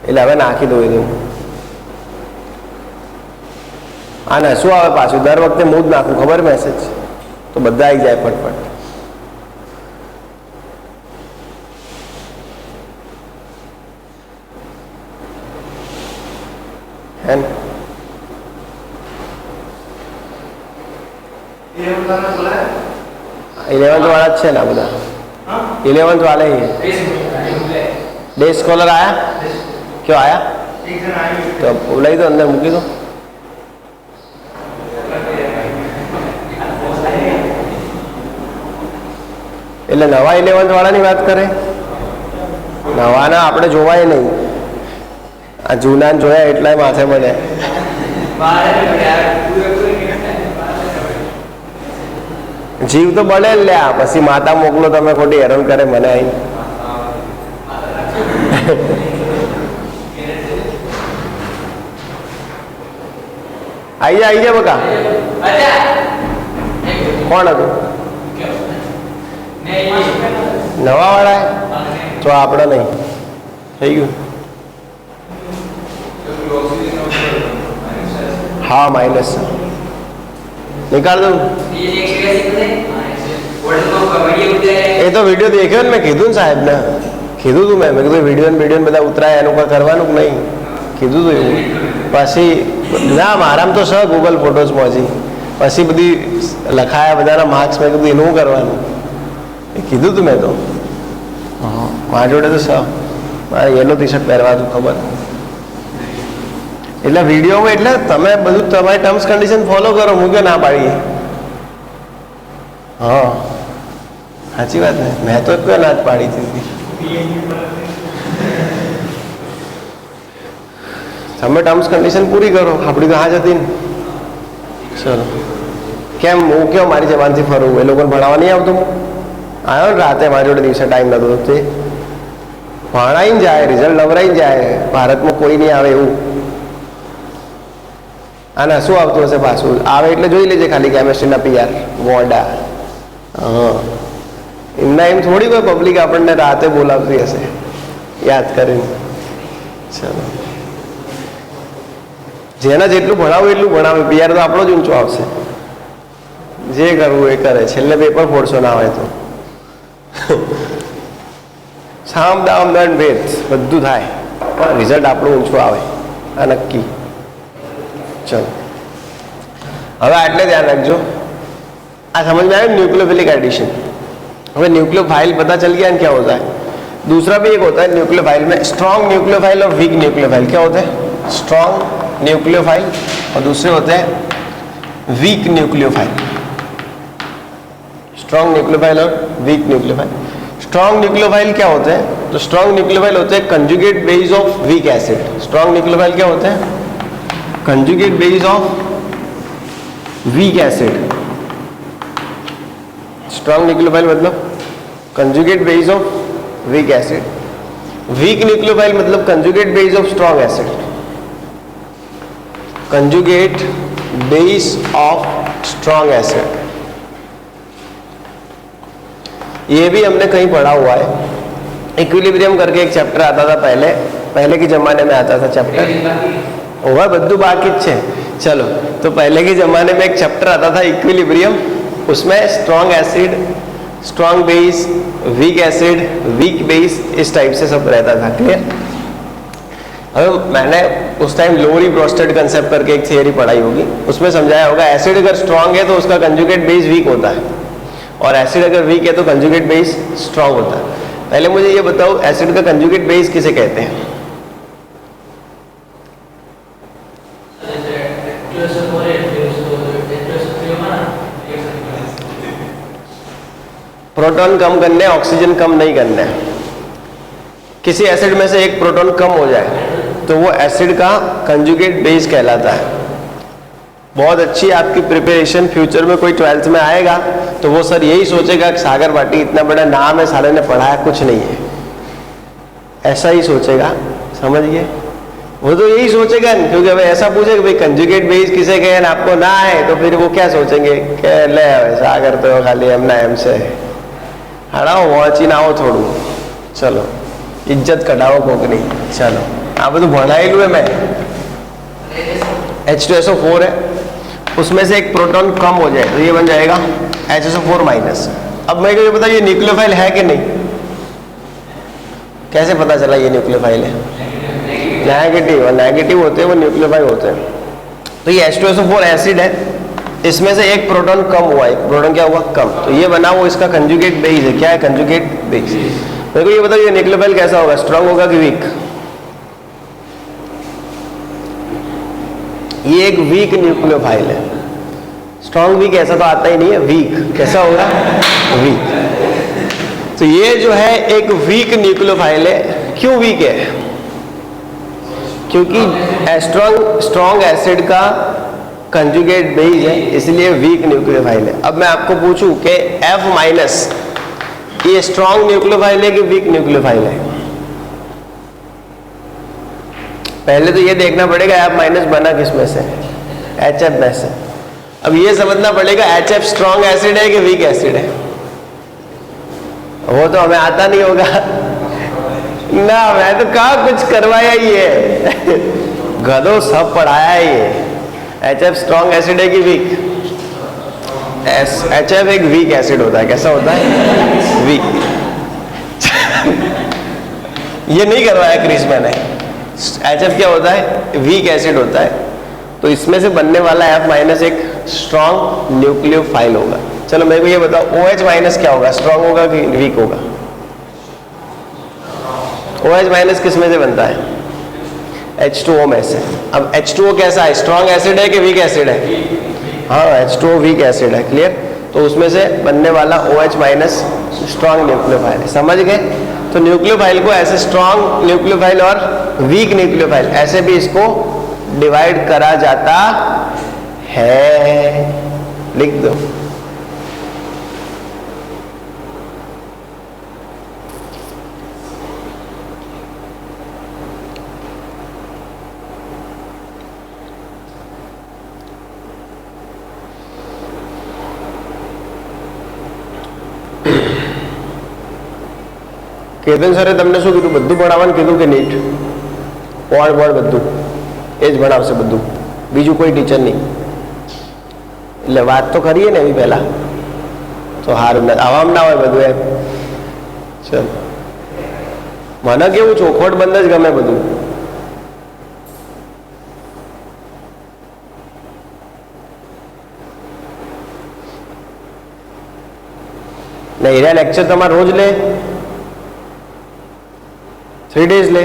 A: એટલે હવે નાખી દઉં એ. આ ને શું આવે પાછું, દર વખતે હું જ નાખું, ખબર મેસેજ તો બધા આવી જાય ફટફટ. હે ને? 11th वाला अच्छे ना बता, 11th वाले ही डे स्कॉलर आया. क्यों आया? तो बोला ही तो अंदर मुकी दो. એટલે નવા 11th વાળાની વાત કરે, નવાના આપણે જોવાય નહીં, આ જૂના જોયા એટલાય માથે પડે. જીવ તો બળે લ્યા, પછી માતા મોકલો તમે, ખોટી હેરાન કરે મને. આવી જાય બકા. કોણ હતું? નવા વાળા તો આપણે નહીં થઈ ગયું. हाँ माइनस निकाल दो. ये तो वीडियो देखे मैं कीधु साहेब ने कीधु तू मैं कीधु वीडियो बधा उतराय एनु पर करवानुं नहीं कीधु तू एवं पछी ना माराम तो स गूगल फोटोज पहुंची पछी बधी लखाया बधाना मार्क्स में कीधु एनु करवानुं कीधु तू मैं तो मारा जोड़े तो स मारे येलो टी शर्ट पहरवा तू खबर એટલે વિડીયો માં એટલે તમે બધું તમારી ટર્મ્સ કન્ડિશન ફોલો કરો હું કે ના પાડીએ હા સાચી વાત ને મેં તો કોઈ ના જ પાડી હતી તમે ટર્મ્સ કન્ડિશન પૂરી કરો આપણી તો હા જ હતી ને ચલો કેમ હું કેમ મારી જવાનથી ફરું એ લોકોને ભણાવવા નહીં આવતું આવ્યો ને રાતે મારી જોડે દિવસે ટાઈમ નહોતો તે ભણાઈને જાય રિઝલ્ટ નવરાઈને જાય ભારતમાં કોઈ નહીં આવે એવું આના શું આવતું હશે પાછું આવે એટલે જોઈ લેજે ખાલી કેમેસ્ટ્રીના પીઆર વોડા હા એમના એમ થોડી કોઈ પબ્લિક આપણને રાતે બોલાવતી હશે યાદ કરીને ચલો જેના જેટલું ભણાવું એટલું ભણાવે, પીઆર તો આપણો જ ઊંચો આવશે. જે કરવું એ કરે, છેલ્લે પેપર ફોડશો ના હોય તો. સામ દામ દંડ ભેદ બધું થાય પણ રિઝલ્ટ આપણું ઊંચું આવે આ નક્કી. ચલો હવે આટલે ધ્યાન રાખજો. આ समझ में आया न्यूक्लियोफिलिक एडिशन. हमें न्यूक्लियोफाइल पता चल गया क्या होता है. दूसरा भी एक होता है न्यूक्लियोफाइल में, स्ट्रॉन्ग न्यूक्लियोफाइल और वीक न्यूक्लियोफाइल. क्या होते हैं? स्ट्रॉन्ग न्यूक्लियोफाइल और दूसरे होते हैं वीक न्यूक्लियोफाइल. स्ट्रॉन्ग न्यूक्लियोफाइल और वीक न्यूक्लियोफाइल. स्ट्रॉन्ग न्यूक्लियोफाइल क्या होते हैं? तो स्ट्रॉन्ग न्यूक्लियोफाइल होते हैं conjugate base of weak acid. Strong nucleophile क्या होते हैं? Conjugate base of weak acid. Strong nucleophile मतलब conjugate base of weak acid. Weak nucleophile मतलब conjugate base of strong acid. Conjugate base of strong acid. ये भी हमने कहीं पढ़ा हुआ है. इक्विलिब्रियम करके एक चैप्टर आता था पहले के जमाने में आता था चैप्टर. होगा बद्दू बाकी छे. चलो तो पहले के जमाने में एक चैप्टर आता था इक्विलिब्रियम. उसमें strong acid, strong base, week acid, weak base, इस टाइप से सब रहता था. क्लियर? अब मैंने उस टाइम लोरी ब्रोस्टेड कंसेप्ट करके एक थियरी पढ़ाई होगी, उसमें समझाया होगा एसिड अगर स्ट्रॉन्ग है तो उसका कंजुगेट बेस वीक होता है और एसिड अगर वीक है तो कंजुगेट बेस स्ट्रॉन्ग होता है. पहले मुझे ये बताओ एसिड का कंजुगेट बेस किसे कहते हैं? प्रोटॉन कम करने, ऑक्सीजन कम नहीं करना है. किसी एसिड में से एक प्रोटॉन कम हो जाए तो वो एसिड का कंजुगेट बेस कहलाता है. बहुत अच्छी आपकी प्रिपरेशन, फ्यूचर में कोई 12th में आएगा तो वो सर यही सोचेगा कि सागर भाटी इतना बड़ा नाम है, सारे ने पढ़ाया कुछ नहीं है, ऐसा ही सोचेगा. समझ गए? वो तो यही सोचेगा न, क्योंकि अगर ऐसा पूछेगा भाई कंजुगेट बेस किसे कहे ना आपको ना है तो फिर वो क्या सोचेंगे कि ले सागर तो खाली एमना एम से हड़ाओ वाँची ना हो थोड़ू. चलो इज्जत कटाओ कोकनी. चलो आ બધું ભણાયેલું है. मैं H2SO4 है, उसमें से एक प्रोटॉन कम हो जाए तो ये बन जाएगा HSO4 माइनस. अब मेरे को ये बताइए ये न्यूक्लियोफाइल है कि नहीं? कैसे पता चला ये न्यूक्लियोफाइल है? नेगेटिव, और नेगेटिव होते हैं वो न्यूक्लियोफाइल होते हैं. तो ये H2SO4 एसिड है, इसमें से एक प्रोटॉन कम हुआ, एक प्रोटॉन क्या हुआ? कम. तो ये बना वो इसका कंजुगेट बेस है. क्या है? Conjugate base. मेरे को ये बताओ ये न्यूक्लियोफाइल कैसा होगा? स्ट्रांग होगा कि वीक? ये एक वीक न्यूक्लियोफाइल है. स्ट्रांग वीक ऐसा तो आता ही नहीं है. वीक कैसा होगा? वीक. तो ये जो है एक वीक न्यूक्लियोफाइल है. क्यों वीक है? क्योंकि स्ट्रॉन्ग एसिड का कंजुगेट बेस है, इसलिए वीक न्यूक्लियोफाइल है. अब मैं आपको पूछूं कि F माइनस ये स्ट्रॉन्ग न्यूक्लियोफाइल है कि वीक न्यूक्लियोफाइल है? पहले तो ये देखना पड़ेगा F माइनस बना किस में से? HF में से. अब ये समझना पड़ेगा HF स्ट्रॉन्ग एसिड है कि वीक एसिड है. वो तो हमें आता नहीं होगा ना, मैं तो कहा कुछ करवाया ही है. गधो सब पढ़ाया ही है. HF स्ट्रॉन्ग एसिड है कि वीक? HF एक वीक एसिड होता है. कैसा होता है? वीक. ये नहीं करवाया क्रिस मैंने. HF क्या होता है? वीक एसिड होता है. तो इसमें से बनने वाला F माइनस एक स्ट्रॉन्ग न्यूक्लियोफाइल होगा. चलो मेरे को ये बताओ OH माइनस क्या होगा? स्ट्रॉन्ग होगा कि वीक होगा? OH माइनस किस में से बनता है? H2O में से. अब H2O कैसा है? स्ट्रॉन्ग एसिड है कि वीक एसिड है? हाँ H2O वीक एसिड है. क्लियर? तो उसमें से बनने वाला OH माइनस स्ट्रॉन्ग न्यूक्लियोफाइल है. समझ गए? तो न्यूक्लियोफाइल को ऐसे स्ट्रॉन्ग न्यूक्लियोफाइल और वीक न्यूक्लियोफाइल ऐसे भी इसको डिवाइड करा जाता है. लिख दो. કેતન સરે તમને શું કીધું? બધું ભણાવવાનું કીધું કે નીટ? પોઈન્ટ બધું એ જ ભણાવશે બધું. બીજું કોઈ ટીચર નહીં. એટલે વાત તો કરીએ ને એવી પહેલાં તો સારું ને આવામ ના હોય બધું એમ. ચલો, મને કેવું ચોખવટ બંધ જ ગમે બધું. ને એરિયા લેક્ચર તમારે રોજ લે, 3 days લે,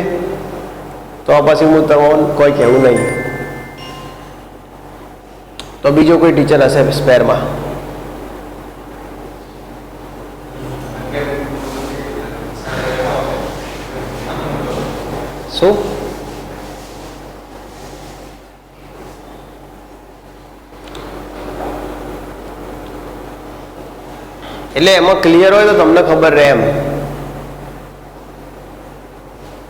A: તો પછી હું તમને કોઈ કહેવું નહીં. તો બીજો કોઈ ટીચર હશે સ્પેરમાં? શું? એટલે એમાં ક્લિયર હોય તો તમને ખબર રહે એમ.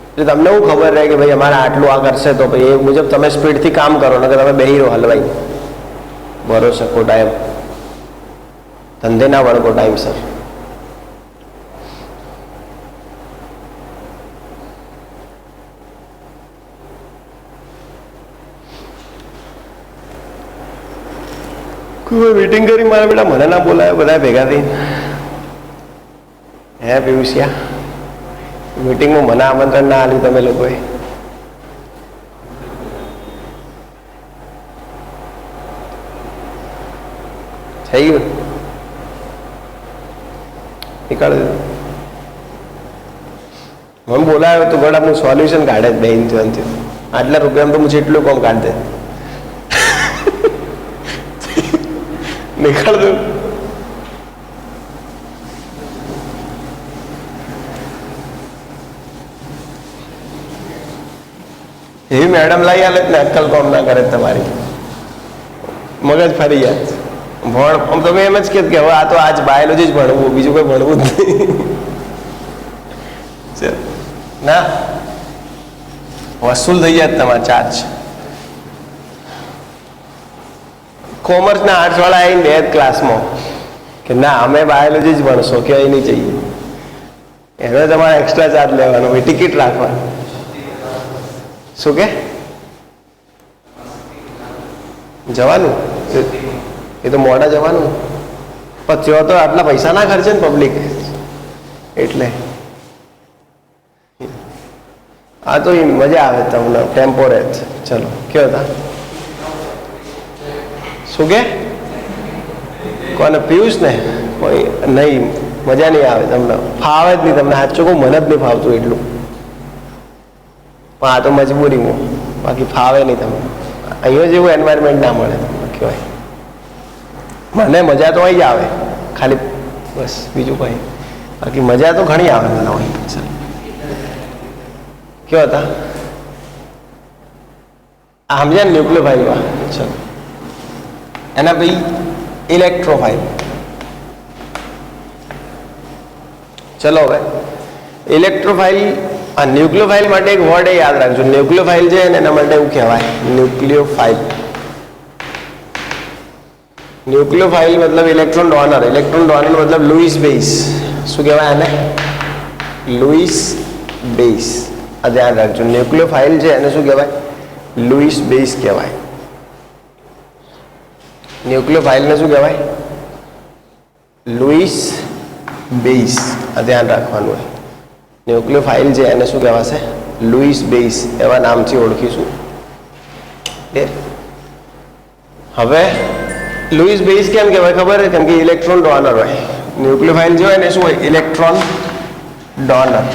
A: એટલે તમને એવું ખબર રહે કે ભાઈ અમારે આટલું આ કરશે તો ભાઈ એ મુજબ તમે સ્પીડથી કામ કરો ને કે તમે બેહી રહો હલવાઈ ભરોસે ખોટા એમ. ધંધે ના વળગો ટાઈમસર. કોઈ મીટિંગ કરી મારા બેટા મને ના બોલાવે બધા ભેગા થઈને. હે પિયુષિયા, મીટિંગમાં મને આમંત્રણ ના આપ્યું તમે લોકોએ? થઈ ગયું? નીકાળી દીધું? મને બોલાવ્યો તો ગોળા હું સોલ્યુશન કાઢે જ બેન થયું. આટલા રૂપિયામાં તો હું જેટલું કોમ કાઢ દે. નીકળ દઉં. એવી મેડમ લાવી આલે ને અક્કલ કોમ ના કરે તમારી, મગજ ફરી જાય. ભણ આમ તમે એમ જ કે હવે આ તો આજ બાયોલોજી જ ભણવું, બીજું કોઈ ભણવું જ નહીં. ના વસૂલ થઈ જાય તમારે ચાર્જ. કોમર્સના આર્ટ્સ વાળા આવીને બે ક્લાસમાં કે ના અમે બાયોલોજી જ ભણશો, કે અહીં નહીં જઈએ. એને તમારે એક્સ્ટ્રા ચાર્જ લેવાનો હોય, ટિકિટ રાખવાની. શું કે જવાનું? એ તો મોડા જવાનું, પણ ત્યાં તો આટલા પૈસા ના ખર્ચે ને પબ્લિક. એટલે આ તો મજા આવે તમને ટેમ્પોરેટ. ચલો કયો હતા? શું કે કોને? પિયુષ ને? કોઈ નહીં, મજા નહીં આવે તમને, ફાવે જ નહીં તમને. સાચું કહું મને જ નહીં ફાવતું એટલું, પણ આ તો મજબૂરીમાં, બાકી ફાવે નહીં તમને. અહીંયા જેવું એન્વાયરમેન્ટ ના મળે તમને કહેવાય. મને મજા તો અહીં જ આવે ખાલી, બસ બીજું કંઈ. બાકી મજા તો ઘણી આવે મને અહીં. કયો હતા? આ સમજ્યા ને ન્યુક્લિયોફાઇલમાં? ચલો એના ભાઈ ઇલેક્ટ્રોફાઇલ. ચલો હવે ઇલેક્ટ્રોફાઇલ, આ ન્યુક્લિયોફાઇલ માટે એક વર્ડ યાદ રાખજો. ન્યુક્લિયોફાઇલ છે ને એના માટે એવું કહેવાય ન્યુક્લિયોફાઇલ. ન્યુક્લિયોફાઇલ મતલબ ઇલેક્ટ્રોન ડોનર. ઇલેક્ટ્રોન ડોનર મતલબ લુઈસ બેઝ. શું કહેવાય આને? Louis base. આ ધ્યાન રાખજો. ન્યુક્લિયોફાઇલ છે એને શું કહેવાય? લુઈસ બેઝ કહેવાય. ન્યુક્લિયોફાઇલને શું કહેવાય? Lewis base. આ ધ્યાન રાખવાનું હોય. ન્યુક્લિયોફાઇલ છે એને શું કહેવાશે? Louis base. એવા નામથી ઓળખીશું. હવે લુઈસ બેઝ કેમ કહેવાય ખબર? કેમ કે ઇલેક્ટ્રોન ડોનર હોય. ન્યુક્લિયોફાઇલ જે હોય ને શું હોય? Electron donor.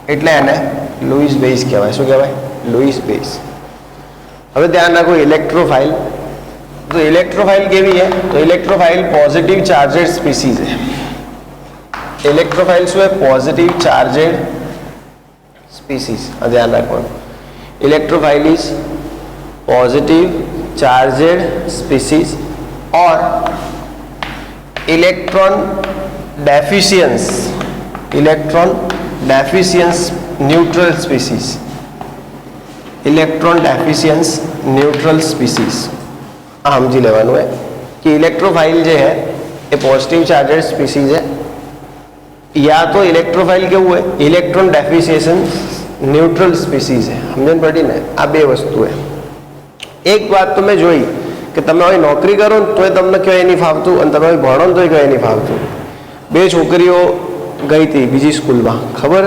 A: એટલે એને લુઈસ બેઝ કહેવાય. શું કહેવાય? Lewis base. હવે ધ્યાન રાખો ઇલેક્ટ્રોફાઇલ. तो इलेक्ट्रोफाइल केवी है? तो इलेक्ट्रोफाइल पॉजिटिव चार्जेड स्पीसीज है. इलेक्ट्रोफाइल शू है? Positive charged species. ध्यान रखो electrophile is positive charged species और electron deficient neutral species. Electron deficient neutral species समझी लेवानुं है कि इलेक्ट्रोफाइल जो है ये पॉजिटिव चार्जेड स्पीसीज है, या तो इलेक्ट्रोफाइल केवुं है? इलेक्ट्रॉन डेफिशिएंस न्यूट्रल स्पीसीज है. समझण पड़ी ने? आ बे वस्तु है. એક વાત તો મેં જોઈ કે તમે હવે નોકરી કરો ને તોય તમને કહેવાય નહીં ફાવતું અને તમે હવે ભણો ને તોય કહેવાય નહીં ફાવતું. બે છોકરીઓ ગઈ હતી બીજી સ્કૂલમાં, ખબર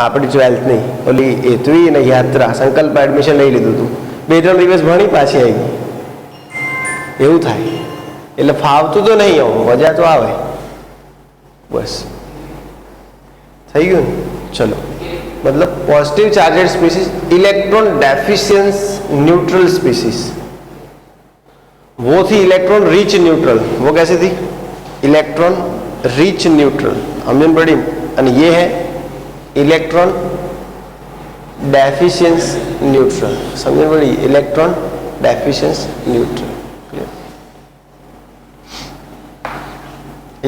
A: આપણી 12th નહીં, ઓલી હેતવી અને યાત્રા સંકલ્પ એડમિશન લઈ લીધું હતું. 2-3 દિવસ ભણી પાછી આવી. એવું થાય. એટલે ફાવતું તો નહીં, આવું મજા તો આવે. બસ થઈ ગયું ને. ચલો, मतलब positive charged species electron deficient neutral species. वो थी इलेक्ट्रॉन रिच न्यूट्रल. वो कैसी थी? Electron rich neutral. हमने पढ़ी. और ये है इलेक्ट्रॉन डेफिशिएंस न्यूट्रल. समझ पड़ी? Electron deficient neutral.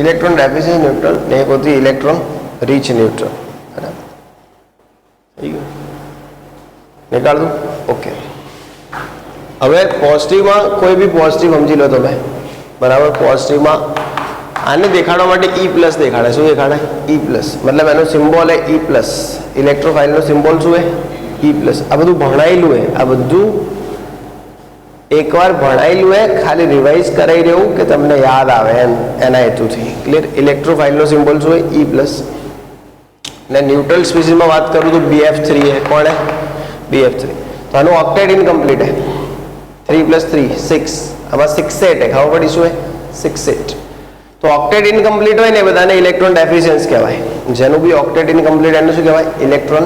A: Electron deficient neutral ने एक होती इलेक्ट्रॉन रिच न्यूट्रल. बराबर निकाल दो. ओके. હવે પોઝિટિવમાં કોઈ બી પોઝિટિવ સમજી લો તમે, બરાબર. પોઝિટિવમાં આને દેખાડવા માટે E+ દેખાડે. શું દેખાડે? E+. મતલબ એનો સિમ્બોલ હે E+. ઇલેક્ટ્રોફાઇલનો સિમ્બોલ શું હે? E+. આ બધું ભણાયેલું હે. આ બધું એકવાર ભણાયેલું હે, ખાલી રિવાઇઝ કરાવી દેવું કે તમને યાદ આવે એના હેતુથી. ક્લિયર? ઇલેક્ટ્રોફાઇલનો સિમ્બોલ શું હે? E+. ને ન્યુટ્રલ સ્પીસીસમાં વાત કરું તો BF3 है. कौन है? BF3. तो આનું ઓક્ટેટ ઇનકમ્પ્લીટ है. 3 + 3 6. આમાં 6 है. ખબર પડી શું है? 6 તો ઓક્ટેટ ઇનકમ્પ્લીટ હોય ને એ બધાને ઇલેક્ટ્રોન ડેફિશિયન્સ કહેવાય. જેનું બી ઓક્ટેટ ઇનકમ્પ્લીટ એનું શું કહેવાય? ઇલેક્ટ્રોન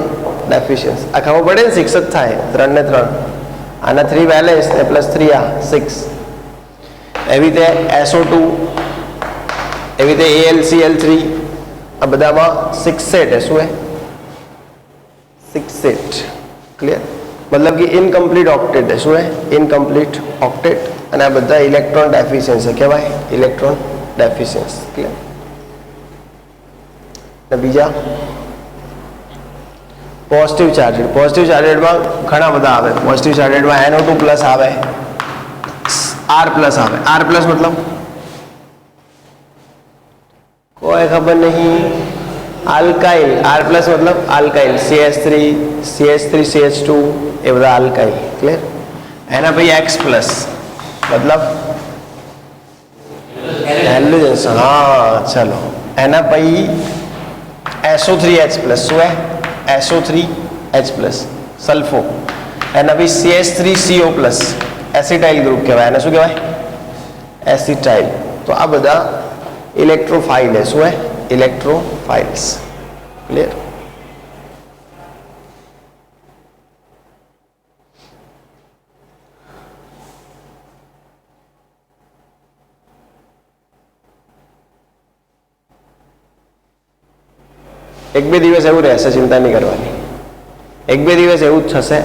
A: ડેફિશિયન્સ. આ ખબર પડે ને 6 જ થાય. 3 ને 3 આના 3 બેલેન્સ ને +3 આ 6. એવી રીતે SO2, એવી રીતે AlCl3, આ બધામાં 6 है. શું है? 6. क्लियर? मतलब कि इनकम्प्लीट ऑक्टेट है. શું है? Incomplete octet. અને આ બધા ઇલેક્ટ્રોન ડેફિશિયન્સ છે. કહેવાય ઇલેક્ટ્રોન ડેફિશિયન્સ. ક્લિયર? ને બીજા પોઝિટિવ ચાર્જેડ. પોઝિટિવ ચાર્જેડમાં ઘણા બધા આવે. પોઝિટિવ ચાર્જેડમાં NO2+ આવે, R+ આવે. R+ मतलब कोई खबर नहीं. आल्काइल. R+ मतलब आल्काइल. CH3 CH2 ये बता आल्काइल. क्लियर? है ना भाई? X+ मतलब हेलोजन्स. हाँ चलो. है ना भाई? SO3H+ શું है? SO3H+ સલ્ફો. है ना भाई? CH3CO+ એસિટાઇલ ગ્રુપ કહેવાય. એને શું કહેવાય? એસિટાઇલ. તો આ બધા इलेक्ट्रोफाइल है. શું है? इलेक्ट्रोफाइल्स. क्लियर? એક બે દિવસ એવું રહેશે, ચિંતા નહીં કરવાની. એક બે દિવસ એવું જ થશે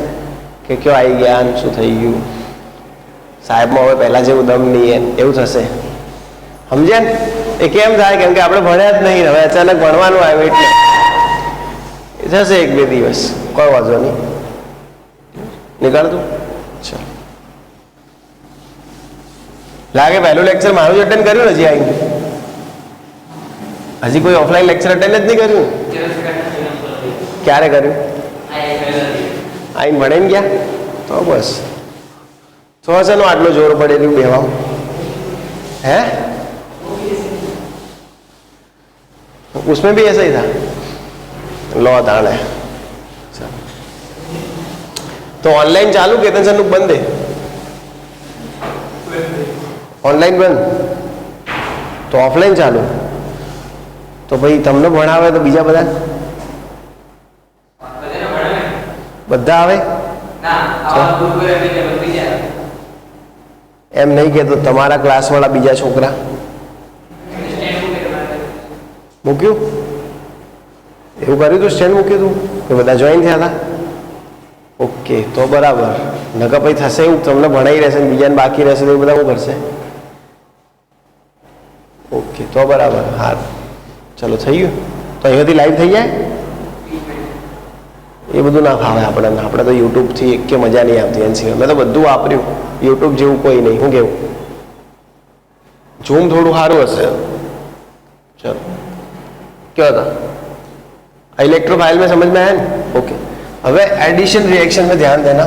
A: કે ક્યાં આવી ગયા, શું થઈ ગયું, સાહેબમાં હવે પહેલા જેવું દમ નહીં, એવું થશે. સમજ્યા ને? એ કેમ થાય? કેમ કે આપણે ભણ્યા જ નહીં. હવે અચાનક ભણવાનું આવ્યું એટલે થશે એક બે દિવસ. કોઈ વાંધો નહીં. નીકળ દઉં. ચાલો. લાગે પહેલું લેક્ચર મારું જ અટેન્ડ કર્યું ને? હજી આવીને હજી કોઈ ઓફલાઈન લેક્ચર અટેન્ડ જ નહીં કર્યું? ક્યારે કર્યું? આવીને ભણીને ગયા તો બસ. તો હશે નો આટલો જોર પડેલું બેવા. है? उसमें भी ऐसा ही था. लो दाण है. तो ऑनलाइन चालू केतन सर बंद है? ऑनलाइन बंद तो ऑफलाइन चालू. तो भाई તમને ભણાવે તો બીજા બધા આવે એમ નહીં કહેતો. તમારા ક્લાસ વાળા બીજા છોકરા મૂક્યું? એવું કર્યું તું? સ્ટેન્ડ મૂક્યું તું કે બધા જોઈન થયા હતા? ઓકે, તો બરાબર. નકર પછી થશે એવું, તમને ભણાઈ રહેશે બીજાને બાકી રહેશે તો એ બધા શું કરશે? ઓકે, તો બરાબર. હા ચલો, થઈ ગયું. તો અહીંયાથી લાઈવ થઈ જાય. એ બધું ના ફાવે આપણને. આપણે તો યુટ્યુબથી એક કે મજા નહીં આવતી. એની સિવાય મેં તો બધું વાપર્યું. યુટ્યુબ જેવું કોઈ નહીં. શું કેવું? ઝૂમ થોડું સારું હશે. चलो क्या था? इलेक्ट्रोफाइल में समझ में आया ना? ओके. अब एडिशन रिएक्शन में ध्यान देना.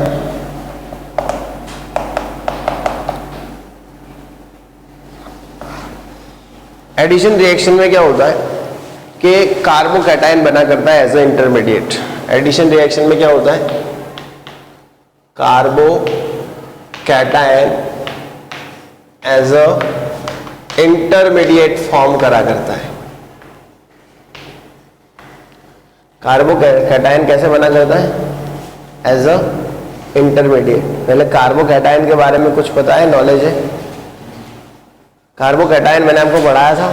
A: एडिशन रिएक्शन में क्या होता है कि कार्बोकैटायन बना करता है as a intermediate. Addition reaction में क्या होता है, carbocation as a intermediate form करा करता है। कार्बोकैटायन कैसे बना करता है, एज अ इंटरमीडिएट। पहले कार्बोकैटायन के बारे में कुछ पता है, नॉलेज है। कार्बोकैटायन मैंने आपको पढ़ाया था,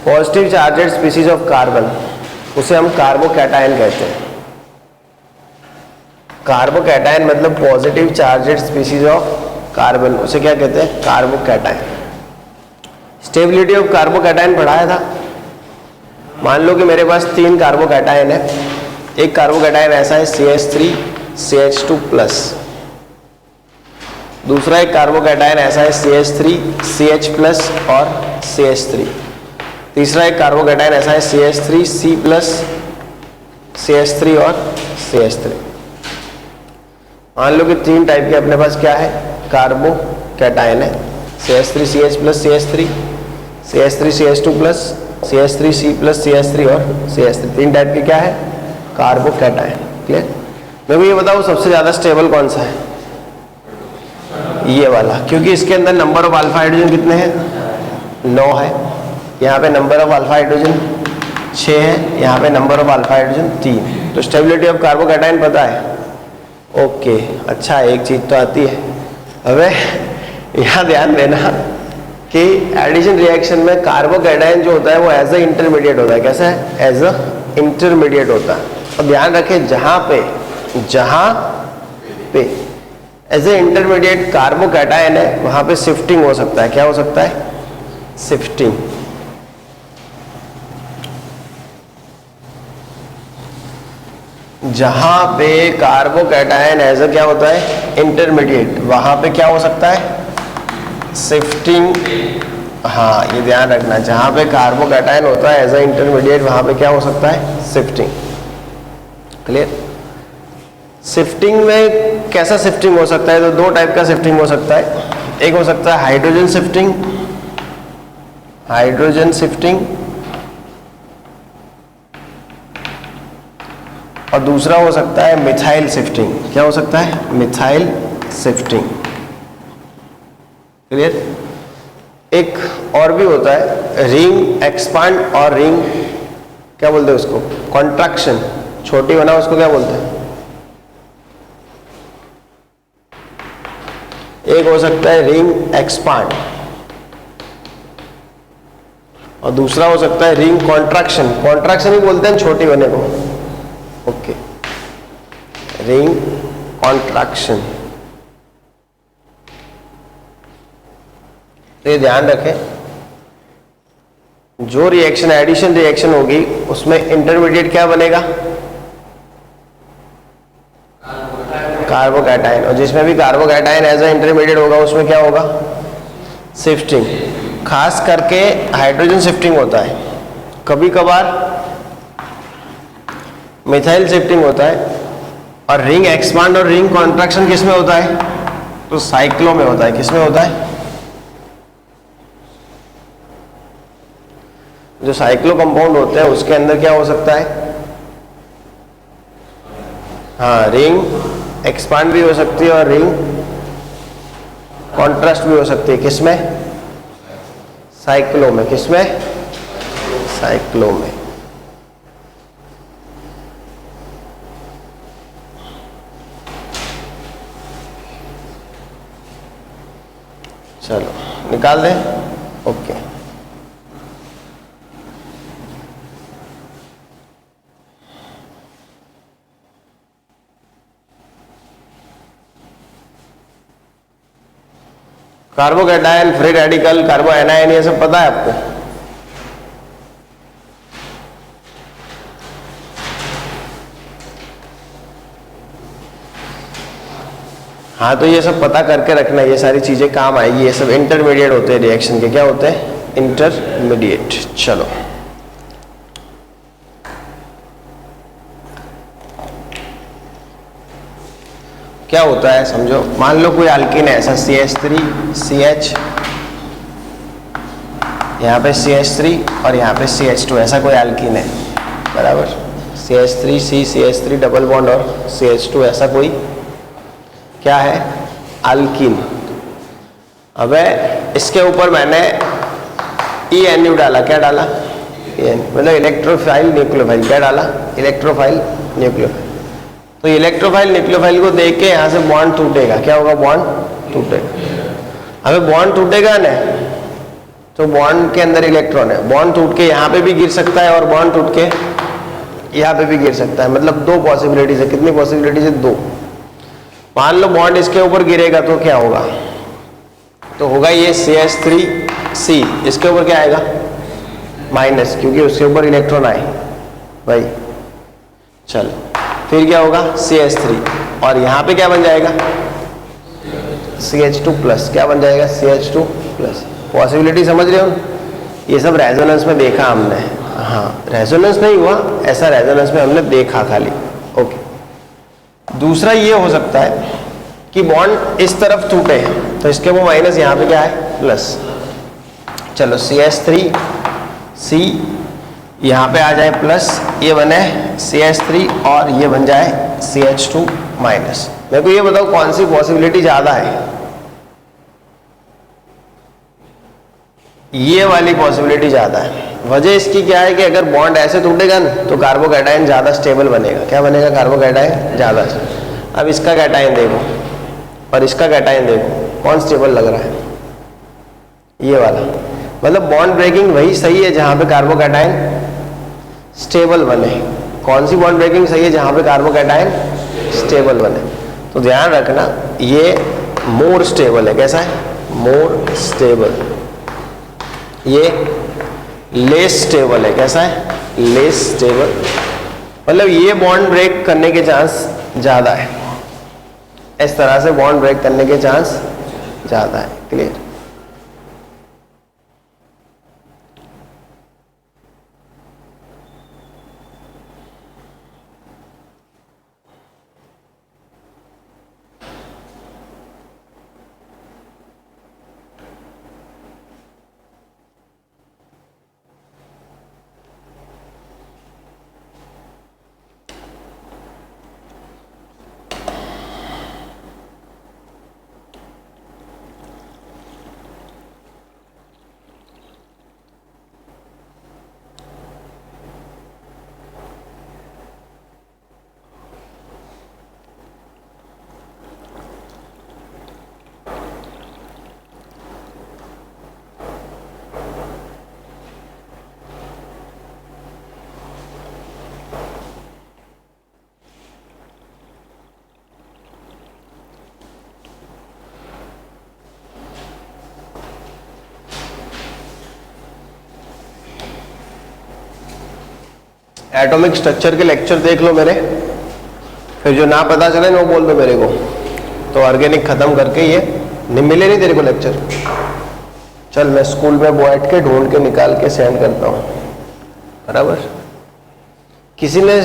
A: positive charged species of carbon, उसे हम कार्बोकैटायन कहते हैं। कार्बोकैटायन मतलब positive charged species of carbon, उसे क्या कहते हैं, कार्बोकैटायन। स्टेबिलिटी ऑफ कार्बोकैटायन पढ़ाया था। मान लो कि मेरे पास 3 कार्बोकैटायन है। एक कार्बोकैटायन ऐसा है CH2+, दूसरा एक कार्बोकैटायन ऐसा है CH3CH+ और CH3, तीसरा एक कार्बोकैटायन ऐसा है CH3C+, CH3 और CH3। मान लो कि 3 टाइप के अपने पास क्या है, कार्बोकैटायन है, CH3CH+, CH3, CH3CH2+, CH3C+, CH3 और CH3, 3 टाइप के क्या है, कार्बोकैटायन। क्लियर। मैं भी ये बताऊँ सबसे ज़्यादा स्टेबल कौन सा है, ये वाला, क्योंकि इसके अंदर नंबर ऑफ अल्फा हाइड्रोजन कितने हैं, 9 है। यहाँ पे नंबर ऑफ अल्फा हाइड्रोजन 6 है, यहाँ पे नंबर ऑफ अल्फा हाइड्रोजन 3। तो स्टेबिलिटी ऑफ कार्बोकैटायन पता है, ओके। अच्छा, एक चीज़ तो आती है, अबे यहाँ ध्यान देना कि एडिशन रिएक्शन में कार्बोकैटायन जो होता है वो एज अ इंटरमीडिएट होता है। कैसा है, एज अ इंटरमीडिएट होता है। और ध्यान रखें, जहाँ पे एज ए इंटरमीडिएट कार्बोकैटायन है वहाँ पे शिफ्टिंग हो सकता है। क्या हो सकता है, शिफ्टिंग। जहाँ पे कार्बोकैटायन एज अ क्या होता है, इंटरमीडिएट, वहाँ पे क्या हो सकता है, शिफ्टिंग। हाँ, ये ध्यान रखना, जहाँ पे कार्बोकैटायन होता है एज अ इंटरमीडिएट वहाँ पे क्या हो सकता है, शिफ्टिंग। क्लियर। शिफ्टिंग में कैसा शिफ्टिंग हो सकता है, तो 2 टाइप का शिफ्टिंग हो सकता है। एक हो सकता है हाइड्रोजन शिफ्टिंग, और दूसरा हो सकता है मिथाइल शिफ्टिंग। क्या हो सकता है, मिथाइल शिफ्टिंग। क्लियर। एक और भी होता है रिंग एक्सपांड और रिंग, क्या बोलते हैं उसको, कॉन्ट्रैक्शन। छोटी बना उसको क्या बोलते हैं, एक हो सकता है रिंग एक्सपांड और दूसरा हो सकता है रिंग कॉन्ट्रैक्शन। कॉन्ट्रैक्शन ही बोलते हैं छोटी बने को, ओके, रिंग कॉन्ट्रैक्शन। तो ये ध्यान रखें, जो रिएक्शन एडिशन रिएक्शन होगी उसमें इंटरमीडिएट क्या बनेगा, कार्बोकैटायन, और जिसमें भी कार्बोकैटायन एज अ इंटरमीडिएट होगा उसमें क्या होगा, शिफ्टिंग। खास करके हाइड्रोजन शिफ्टिंग होता है, कभी कभार मिथाइल शिफ्टिंग होता है, और रिंग एक्सपांड और रिंग कॉन्ट्रैक्शन किस में होता है, तो साइक्लो में होता है। किस में होता है, जो साइक्लो कंपाउंड होते हैं उसके अंदर क्या हो सकता है, हाँ, रिंग एक्सपांड भी हो सकती है और रिंग कॉन्ट्रास्ट भी हो सकती है। किसमें, साइक्लो में। किसमें, साइक्लो में। चलो निकाल दें, okay. Carbocation, free radical, कार्बो anion, ये सब पता है आपको। हाँ, तो ये सब पता करके रखना, ये सारी चीजें काम आएगी। ये सब इंटरमीडिएट होते हैं रिएक्शन के। क्या होते हैं, इंटरमीडिएट। चलो क्या होता है समझो। मान लो कोई अल्कीन है ऐसा CH3CH यहाँ पे CH3 और यहाँ पे CH2, ऐसा कोई एल्कीन है, बराबर। CH3C CH3 डबल बॉन्ड और CH2, ऐसा कोई क्या है, अल्कीन। अब इसके ऊपर मैंने ENU डाला, क्या डाला, मतलब इलेक्ट्रोफाइल न्यूक्लियोफाइल, क्या डाला, इलेक्ट्रोफाइल न्यूक्लियोफाइल। तो इलेक्ट्रोफाइल न्यूक्लियोफाइल को देख के यहाँ से बॉन्ड टूटेगा, क्या होगा, बॉन्ड टूटेगा। अबे बॉन्ड टूटेगा ना, तो बॉन्ड के अंदर इलेक्ट्रॉन है, बॉन्ड टूट के यहाँ पे भी गिर सकता है और बॉन्ड टूट के यहाँ पे भी गिर सकता है, मतलब दो पॉसिबिलिटीज है। कितनी पॉसिबिलिटीज है, दो। मान लो बॉन्ड इसके ऊपर गिरेगा तो क्या होगा, तो होगा ये CH3C, इसके ऊपर क्या आएगा, माइनस, क्योंकि उसके ऊपर इलेक्ट्रॉन आए भाई। चलो फिर क्या होगा, CH3, और यहाँ पे क्या बन जाएगा, CH2 प्लस, क्या बन जाएगा, CH2 प्लस। पॉसिबिलिटी समझ रहे हो, ये सब रेजोनेंस में देखा हमने। हाँ, रेजोनेंस नहीं हुआ, ऐसा रेजोनेंस में हमने देखा खाली। ओके, दूसरा ये हो सकता है कि बॉन्ड इस तरफ टूटे, तो इसके वो माइनस, यहाँ पे क्या है, प्लस। चलो CH3C यहाँ पे आ जाए प्लस, ये बने CH3 और ये बन जाए CH2 माइनस। मेरे को ये बताओ कौन सी पॉसिबिलिटी ज्यादा है, ये वाली पॉसिबिलिटी ज्यादा है। वजह इसकी क्या है कि अगर बॉन्ड ऐसे टूटेगा ना तो कार्बोकैटायन ज्यादा स्टेबल बनेगा, क्या बनेगा, कार्बोकैटायन ज्यादा। अब इसका कैटायन देखो और इसका कैटायन देखो, कौन स्टेबल लग रहा है, ये वाला। मतलब बॉन्ड ब्रेकिंग वही सही है जहां पे कार्बोकैटायन स्टेबल बने। कौन सी बॉन्ड ब्रेकिंग सही है, जहां पे कार्बोकैटायन स्टेबल बने। तो ध्यान रखना, ये मोर स्टेबल है, कैसा है, मोर स्टेबल। ये लेस स्टेबल है, कैसा है, लेस स्टेबल। मतलब ये बॉन्ड ब्रेक करने के चांस ज्यादा है, इस तरह से बॉन्ड ब्रेक करने के चांस ज्यादा है। क्लियर। एटॉमिक स्ट्रक्चर के लेक्चर देख लो मेरे, फिर जो ना पता चले ना वो बोल दो मेरे को। तो ऑर्गेनिक खत्म करके ये मिले नहीं तेरे को लेक्चर, चल मैं स्कूल में बैठ के ढूंढ के निकाल के सेंड करता हूँ, बराबर। किसी ने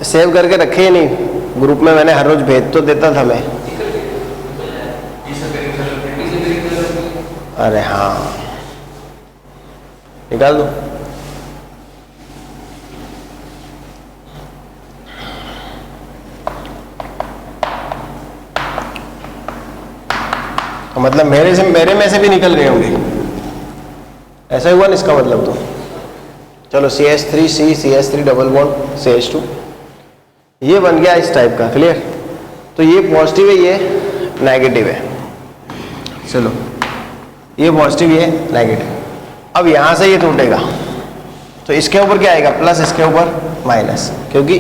A: सेव करके रखे ही नहीं ग्रुप में, मैंने हर रोज भेज तो देता था मैं। अरे हाँ, निकाल दो। तो मतलब मेरे में से भी निकल रहे होंगे, ऐसा ही हुआ ना इसका मतलब। तो चलो CH3C CH3 double bond CH2, ये बन गया इस टाइप का। क्लियर। तो ये पॉजिटिव है, ये नेगेटिव है। चलो ये पॉजिटिव, ये नेगेटिव। अब यहां से ये टूटेगा तो इसके ऊपर क्या आएगा, प्लस, इसके ऊपर माइनस, क्योंकि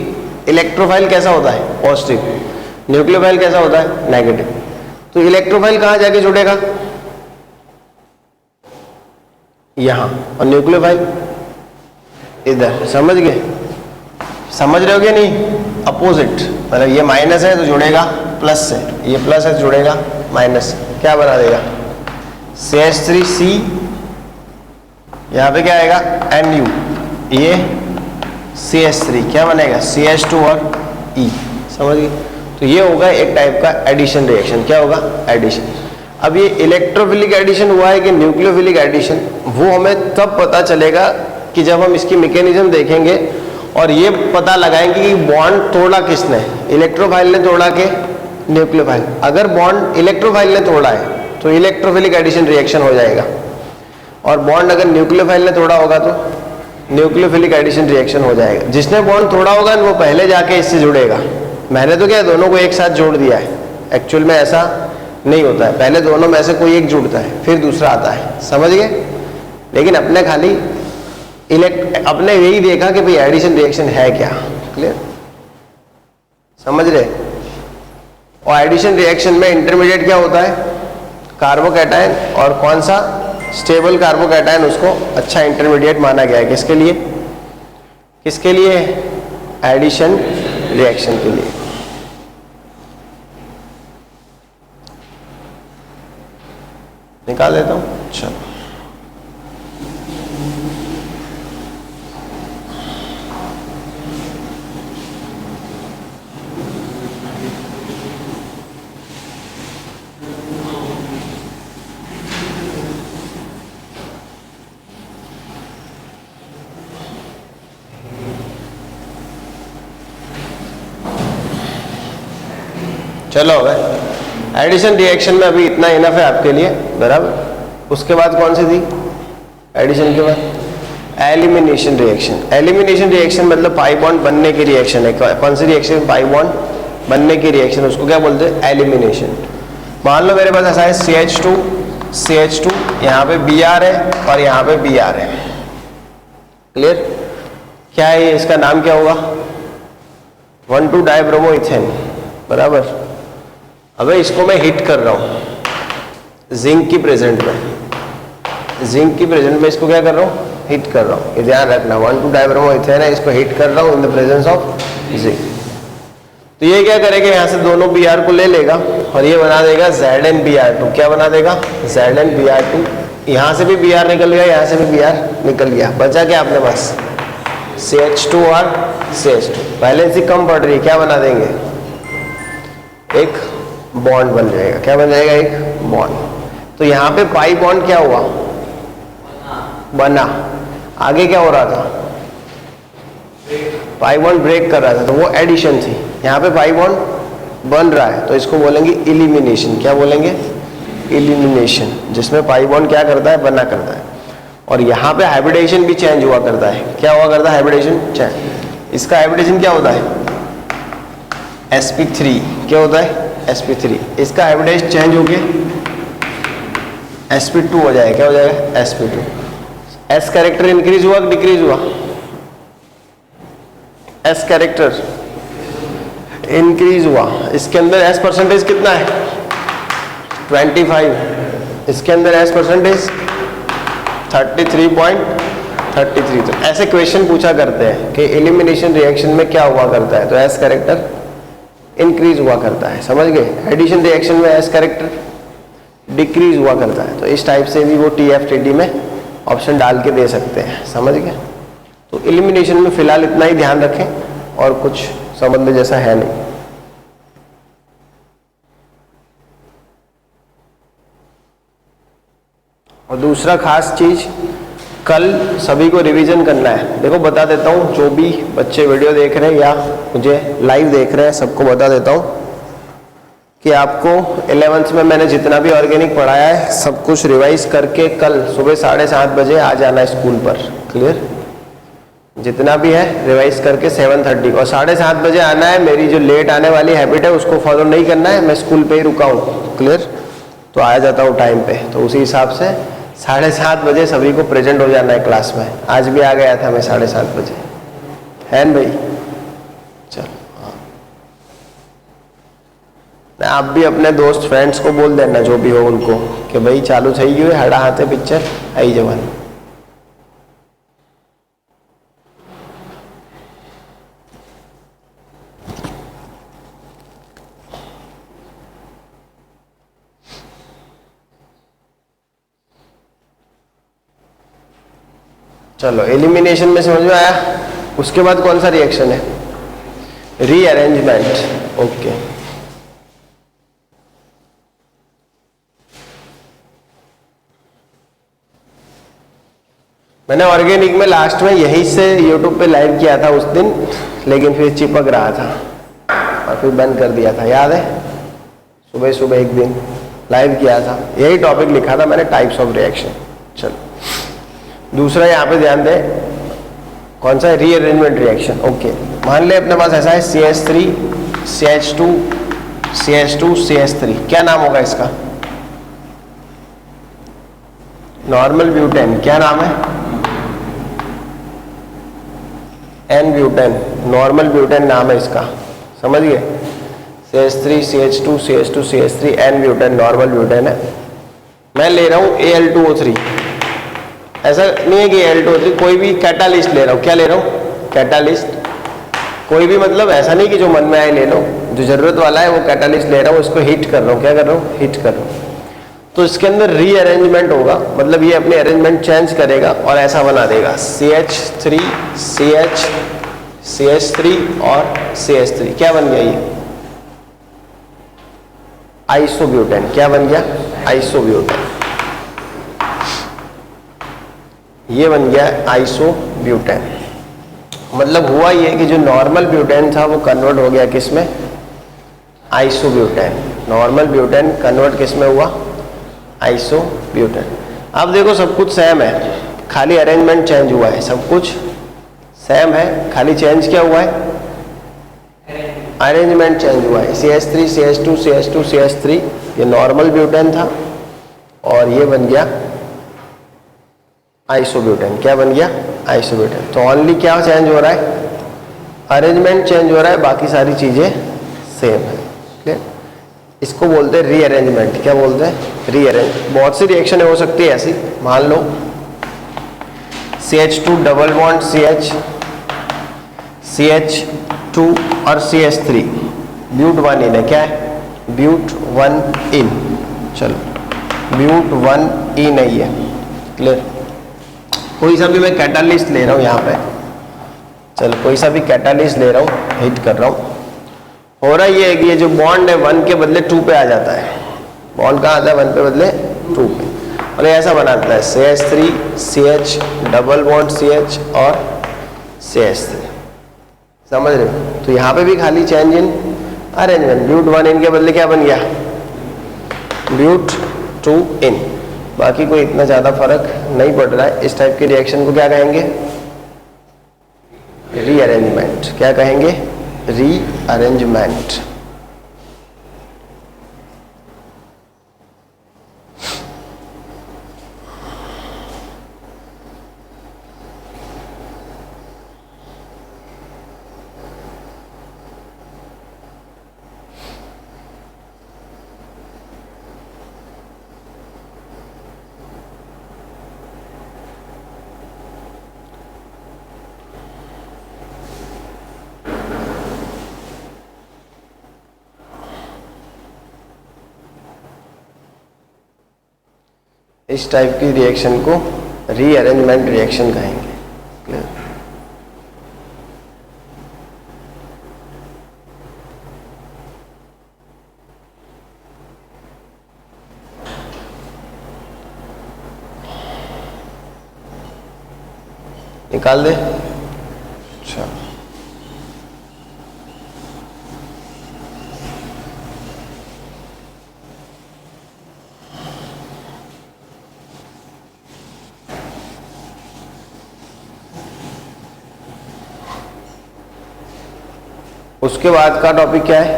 A: इलेक्ट्रोफाइल कैसा होता है, पॉजिटिव। न्यूक्लियोफाइल कैसा होता है, नेगेटिव। तो इलेक्ट्रोफाइल कहां जाके जुड़ेगा, यहां, और न्यूक्लियोफाइल इधर। समझ गए, समझ रहे हो क्या नहीं, अपोजिट। मतलब ये माइनस है तो जुड़ेगा प्लस से, ये प्लस है तो जुड़ेगा माइनस से। क्या बना देगा, CH3C, यहां पे क्या आएगा, NU, ये CH3 क्या बनेगा, CH2 और E। समझ गए। तो ये होगा एक टाइप का एडिशन रिएक्शन। क्या होगा, एडिशन। अब ये इलेक्ट्रोफिलिक एडिशन हुआ है कि न्यूक्लियोफिलिक एडिशन, वो हमें तब पता चलेगा कि जब हम इसकी मैकेनिज्म देखेंगे और ये पता लगाएंगे कि बॉन्ड तोड़ा किसने, इलेक्ट्रोफाइल ने तोड़ा के न्यूक्लियोफाइल। अगर बॉन्ड इलेक्ट्रोफाइल ने तोड़ा है तो इलेक्ट्रोफिलिक एडिशन रिएक्शन हो जाएगा, और बॉन्ड अगर न्यूक्लियोफाइल ने तोड़ा होगा तो न्यूक्लियोफिलिक एडिशन रिएक्शन हो जाएगा। जिसने बॉन्ड तोड़ा होगा वो पहले जाके इससे जुड़ेगा। मैंने तो क्या दोनों को एक साथ जोड़ दिया है, एक्चुअल में ऐसा नहीं होता है, पहले दोनों में से कोई एक जुड़ता है फिर दूसरा आता है, समझ गए। लेकिन अपने खाली अपने यही देखा कि भाई एडिशन रिएक्शन है क्या, क्लियर, समझ रहे। और एडिशन रिएक्शन में इंटरमीडिएट क्या होता है, कार्बोकैटायन, और कौन सा स्टेबल कार्बोकैटायन उसको अच्छा इंटरमीडिएट माना गया है। किसके लिए, किसके लिए, एडिशन रिएक्शन के लिए। निकाल देता हूं, चलो। चलो एडिशन रिएक्शन में अभी इतना इनफ है आपके लिए, बराबर। उसके बाद कौन सी थी एडिशन के बाद, एलिमिनेशन रिएक्शन। एलिमिनेशन रिएक्शन मतलब पाई बॉन्ड बनने की रिएक्शन है। कौन सी रिएक्शन, पाई बॉन्ड बनने की रिएक्शन, उसको क्या बोलते हैं, एलिमिनेशन। मान लो मेरे पास ऐसा है CH2 यहाँ पे Br है और यहाँ पे Br है, क्लियर। क्या है ये, इसका नाम क्या होगा, 1,2 डाइब्रोमोइथेन, बराबर। अबे इसको मैं हिट कर रहा हूँ जिंक की प्रेजेंट में, जिंक की प्रेजेंट में इसको क्या कर रहा हूँ, हिट कर रहा हूँ। ये ध्यान रखना, 1,2 डाइब्रोमोइथेन है, इसको हिट कर रहा हूँ इन द प्रेजेंस ऑफ जिंक। तो ये क्या करेगा, यहाँ से दोनों Br को ले लेगा और ये बना देगा ZnBr2। क्या बना देगा, ZnBr2। यहाँ से भी Br निकल गया, यहाँ से भी Br निकल गया, बचा क्या अपने पास, CH2 और CH2। वैलेंसी कम पड़ रही है, क्या बना देंगे, एक बॉन्ड बन जाएगा। क्या बन जाएगा, एक बॉन्ड। तो यहाँ पे पाई बॉन्ड क्या हुआ, बना। आगे क्या हो रहा था, पाई बॉन्ड ब्रेक कर रहा था, तो वो एडिशन थी। यहाँ पे पाई बॉन्ड बन रहा है तो इसको बोलेंगे इलिमिनेशन। क्या बोलेंगे, इलिमिनेशन, जिसमें पाई बॉन्ड क्या करता है, बना करता है। और यहाँ पे हाइब्रिडेशन भी चेंज हुआ करता है। क्या हुआ करता है, हाइब्रिडेशन चेंज। इसका हाइब्रिडेशन क्या होता है, sp3। क्या होता है, sp3। इसका हाइब्रिडेशन चेंज होके sp2 हो जाएगा। क्या हो जाएगा, sp2। s कैरेक्टर इंक्रीज हुआ कि डिक्रीज हुआ, s कैरेक्टर इंक्रीज हुआ। इसके अंदर s परसेंटेज कितना है, 25। इसके अंदर s परसेंटेज 33.33। तो ऐसे क्वेश्चन पूछा करते हैं कि एलिमिनेशन रिएक्शन में क्या हुआ करता है, तो s कैरेक्टर इंक्रीज हुआ करता है, समझ गए। एडिशन रिएक्शन में s कैरेक्टर डिक्रीज हुआ करता है। तो इस टाइप से भी वो TF-TD में ऑप्शन डाल के दे सकते हैं, समझ गए। तो एलिमिनेशन में फिलहाल इतना ही ध्यान रखें, और कुछ समझने जैसा है नहीं। और दूसरा खास चीज, कल सभी को रिवीजन करना है। देखो बता देता हूँ, जो भी बच्चे वीडियो देख रहे हैं या मुझे लाइव देख रहे हैं, सबको बता देता हूँ कि आपको 11th में मैंने जितना भी ऑर्गेनिक पढ़ाया है सब कुछ रिवाइज करके कल सुबह 7:30 बजे आ जाना है स्कूल पर, क्लियर। जितना भी है रिवाइज करके 7:30 और 7:30 बजे आना है। मेरी जो लेट आने वाली हैबिट है उसको फॉलो नहीं करना है, मैं स्कूल पे ही रुका हूँ, क्लियर। तो आ जाता हूँ टाइम पे, तो उसी हिसाब से 7:30 बजे सभी को प्रेजेंट हो जाना है क्लास में। आज भी आ गया था मैं 7:30 बजे, है न भाई। चलो हाँ, आप भी अपने दोस्त फ्रेंड्स को बोल देना जो भी हो उनको कि भाई चालू थी गई हड़ा हाथे पिक्चर आई जवानी। चलो एलिमिनेशन में समझ में आया। उसके बाद कौन सा रिएक्शन है, रीअरेंजमेंट। ओके, मैंने ऑर्गेनिक में लास्ट में यहीं से यूट्यूब पे लाइव किया था उस दिन, लेकिन फिर चिपक रहा था और फिर बंद कर दिया था, याद है? सुबह सुबह एक दिन लाइव किया था, यही टॉपिक लिखा था मैंने, टाइप्स ऑफ रिएक्शन। चलो दूसरा यहाँ पे ध्यान दें, कौन सा? Rearrangement reaction. ओके, मान ले अपने पास ऐसा है CH3 CH2 CH2 CH3, क्या नाम होगा इसका? नॉर्मल ब्यूटेन, क्या नाम है? एन ब्यूटेन, नॉर्मल ब्यूटेन नाम है इसका, समझ गए? CH3 CH2 CH2 CH3 N butane, normal butane है। मैं ले रहा हूँ Al2O3, ऐसा नहीं है कि Al2O3, कोई भी कैटालिस्ट ले रहा हूँ। क्या ले रहा हूँ? कैटालिस्ट, कोई भी, मतलब ऐसा नहीं कि जो मन में आए ले लो, जो जरूरत वाला है वो कैटालिस्ट ले रहा हूँ, इसको हीट कर रहा हूँ। क्या कर रहा हूँ? हीट कर रहा हूँ। तो इसके अंदर रीअरेंजमेंट होगा, मतलब ये अपने अरेंजमेंट चेंज करेगा और ऐसा बना देगा CH3 CH CH3 और CH3। क्या बन गया ये? आइसोब्यूटेन। क्या बन गया? आइसोब्यूटेन। ये बन गया आइसोब्यूटेन। मतलब हुआ ये कि जो नॉर्मल ब्यूटेन था वो कन्वर्ट हो गया किस में? आइसोब्यूटेन। नॉर्मल ब्यूटेन कन्वर्ट किस में हुआ? आइसोब्यूटेन। अब देखो सब कुछ सेम है, खाली अरेंजमेंट चेंज हुआ है। सब कुछ सेम है, खाली चेंज क्या हुआ है? अरेंजमेंट चेंज हुआ है। CH3 CH2 CH2 CH3 ये नॉर्मल ब्यूटेन था और ये बन गया आइसोब्यूटेन। क्या बन गया? आइसोब्यूटेन। तो ओनली क्या चेंज हो रहा है? अरेंजमेंट चेंज हो रहा है, बाकी सारी चीजें सेम है। क्लियर? इसको बोलते हैं रीअरेंजमेंट। क्या बोलते हैं? रीअरेंज। बहुत सी रिएक्शन हो सकती है ऐसी, मान लो CH2 double bond CH CH2 और CH3 ब्यूट 1 इन है। क्या है? ब्यूट 1 इन। चलो ब्यूट 1 इन है ये। क्लियर? कोई सा भी मैं कैटालिस्ट ले रहा हूँ यहाँ पे, चलो कोई सा भी कैटालिस्ट ले रहा हूँ, हीट कर रहा हूँ, हो रहा ये है कि ये जो बॉन्ड है 1 के बदले 2 पे आ जाता है। बॉन्ड कहाँ आता है? 1 पे बदले 2 पे, और ये ऐसा बनाता है CH3 CH double bond CH और CH3। समझ रहे हो? तो यहाँ पे भी खाली चेंज इन अरेंजमेंट। ब्यूट 1 इन के बदले क्या बन गया? ब्यूट 2 इन। बाकी कोई इतना ज्यादा फर्क नहीं पड़ रहा है। इस टाइप के रिएक्शन को क्या कहेंगे? रीअरेंजमेंट। क्या कहेंगे? रीअरेंजमेंट। इस टाइप की रिएक्शन को रीअरेंजमेंट रिएक्शन कहेंगे। क्लियर? निकाल दे। अच्छा, उसके बाद का टॉपिक क्या है?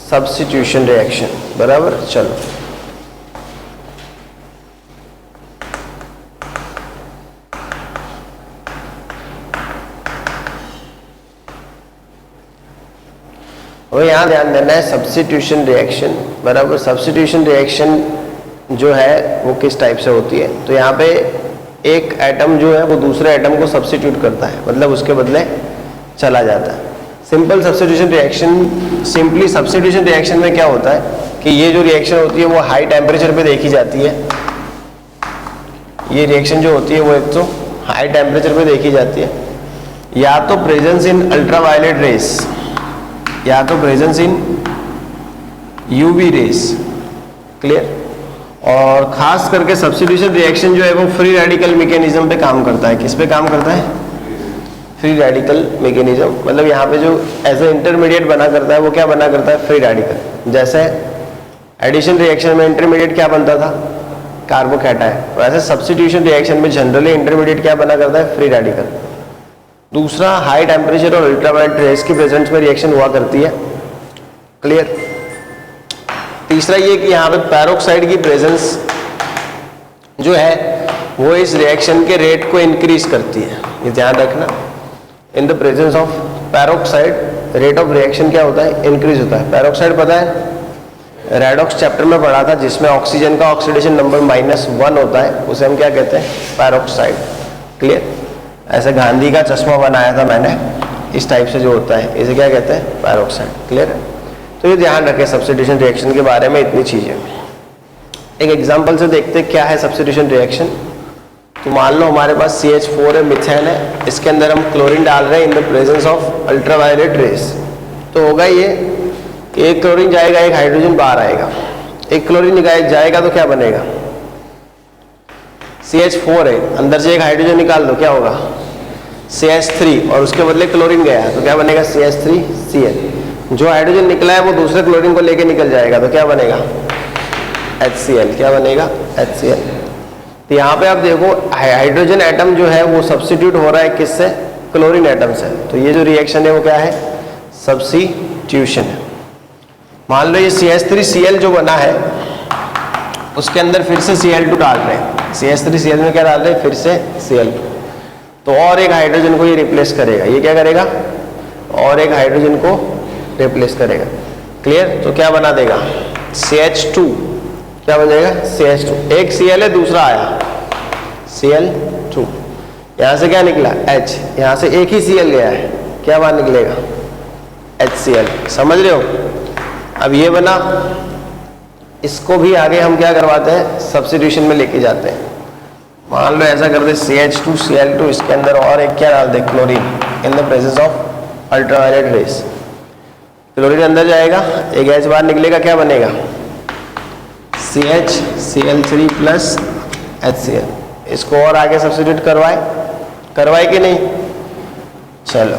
A: Substitution reaction. बराबर। चलो और यहाँ ध्यान देना है सब्स्टिट्यूशन रिएक्शन। बराबर। सब्स्टिट्यूशन रिएक्शन जो है वो किस टाइप से होती है? तो यहाँ पे एक एटम जो है वो दूसरे एटम को सब्स्टिट्यूट करता है, मतलब उसके बदले चला जाता है। Simple substitution reaction. Simply substitution reaction में क्या होता है कि ये जो रिएक्शन होती है वो हाई टेम्परेचर पे देखी जाती है। ये रिएक्शन जो होती है वो एक तो हाई टेम्परेचर पे देखी जाती है, या तो प्रेजेंस इन अल्ट्रावायलेट रेस, या तो presence in UV rays. Clear? और खास करके सब्स्टिट्यूशन रिएक्शन जो है वो फ्री रेडिकल मैकेनिज्म पे काम करता है। किस पे काम करता है? फ्री रेडिकल मैकेनिज्म, मतलब यहाँ पे जो एज ए इंटरमीडिएट बना करता है वो क्या बना करता है? Free radical. जैसे एडिशन रिएक्शन में इंटरमीडिएट क्या बनता था? कार्बोकैटायन। वैसे सब्स्टिट्यूशन रिएक्शन में जनरली इंटरमीडिएट क्या बना करता है? Free radical. दूसरा, हाई टेम्परेचर और अल्ट्रावायलेट रेज की प्रेजेंस में रिएक्शन हुआ करती है। क्लियर? तीसरा ये कि यहाँ पे पैरोक्साइड की प्रेजेंस जो है वो इस रिएक्शन के रेट को इंक्रीज करती है। ये ध्यान रखना, इन the presence of peroxide rate of reaction क्या होता है? इंक्रीज होता है। पैरोक्साइड पता है, रेडॉक्स चैप्टर में पढ़ा था, जिसमें ऑक्सीजन का ऑक्सीडेशन नंबर -1 होता है, उसे हम क्या कहते हैं? पैरोक्साइड। क्लियर? ऐसे गांधी का चश्मा बनाया था मैंने, इस टाइप से जो होता है इसे क्या कहते हैं? पैरोक्साइड। क्लियर है? तो ये ध्यान रखें सब्स्टिट्यूशन रिएक्शन के बारे में इतनी चीजें। एक एग्जांपल से देखते हैं क्या है सब्स्टिट्यूशन रिएक्शन। तो मान लो हमारे पास CH4 है, मिथेन है, इसके अंदर हम क्लोरीन डाल रहे हैं इन the presence of ultraviolet raise. तो होगा ये, एक क्लोरीन जाएगा, एक हाइड्रोजन बाहर आएगा। एक क्लोरीन जाएगा तो क्या बनेगा? CH4 है, अंदर से एक हाइड्रोजन निकाल दो, क्या होगा? CH3, और उसके बदले क्लोरीन गया तो क्या बनेगा? CH3Cl। जो हाइड्रोजन निकला है वो दूसरे क्लोरीन को लेके निकल जाएगा तो क्या बनेगा? HCl। क्या बनेगा? HCl। तो यहाँ पे आप देखो हाइड्रोजन एटम जो है वो सब्स्टिट्यूट हो रहा है किससे? क्लोरीन एटम से। तो ये जो रिएक्शन है वो क्या है? सब्स्टिट्यूशन है। मान लो ये CH3Cl जो बना है उसके अंदर फिर से Cl2 डाल रहे हैं। CH3Cl में क्या डाल रहे हैं? फिर से Cl2। तो और एक हाइड्रोजन को ये रिप्लेस करेगा। ये क्या करेगा? और एक हाइड्रोजन को रिप्लेस करेगा। क्लियर? तो क्या बना देगा? CH2। क्या बन जाएगा? CH2। एक Cl है, दूसरा आया Cl2। यहाँ से क्या निकला? H। यहाँ से एक ही Cl गया है, क्या बाहर निकलेगा? HCl। समझ रहे हो? अब ये बना, इसको भी आगे हम क्या करवाते हैं? सब्स्टिट्यूशन में लेके जाते हैं। मान लो ऐसा कर दे CH2Cl2, इसके अंदर और एक क्या डाल दे? Chlorine, in the presence of ultraviolet rays. Chlorine अंदर जाएगा, एक H बाहर निकलेगा, क्या बनेगा? CHCl3 plus HCl। इसको और आगे सब्स्टिट्यूट करवाए कि नहीं? चलो,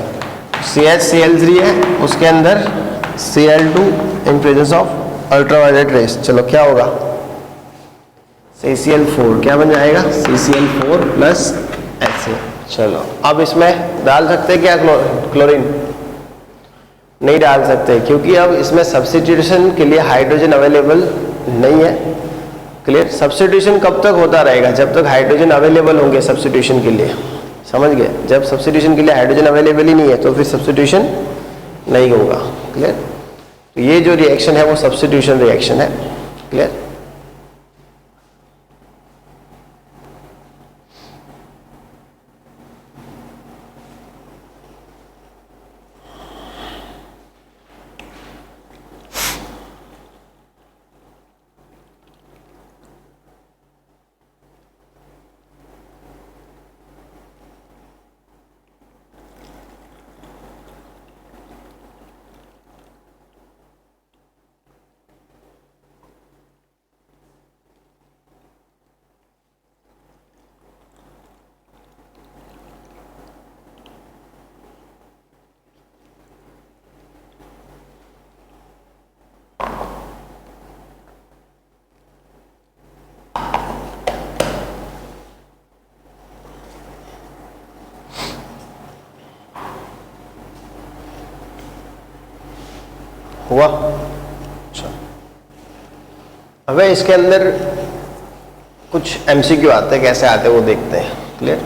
A: CHCl3 है, उसके अंदर Cl2 in presence of ultraviolet raise. चलो क्या होगा? CCl4। क्या बन जाएगा? CCl4 plus HCl। चलो अब इसमें डाल सकते हैं क्या क्लोरीन? नहीं डाल सकते, क्योंकि अब इसमें सब्स्टिट्यूशन के लिए हाइड्रोजन अवेलेबल नहीं है। क्लियर? सब्स्टिट्यूशन कब तक होता रहेगा? जब तक हाइड्रोजन अवेलेबल होंगे सब्स्टिट्यूशन के लिए। समझ गए? जब सब्स्टिट्यूशन के लिए हाइड्रोजन अवेलेबल ही नहीं है तो फिर सब्स्टिट्यूशन नहीं होगा। क्लियर? तो ये जो रिएक्शन है वो सब्स्टिट्यूशन रिएक्शन है। क्लियर? हुआ? अच्छा, अब इसके अंदर कुछ MCQ आते हैं, कैसे आते हैं वो देखते हैं। क्लियर?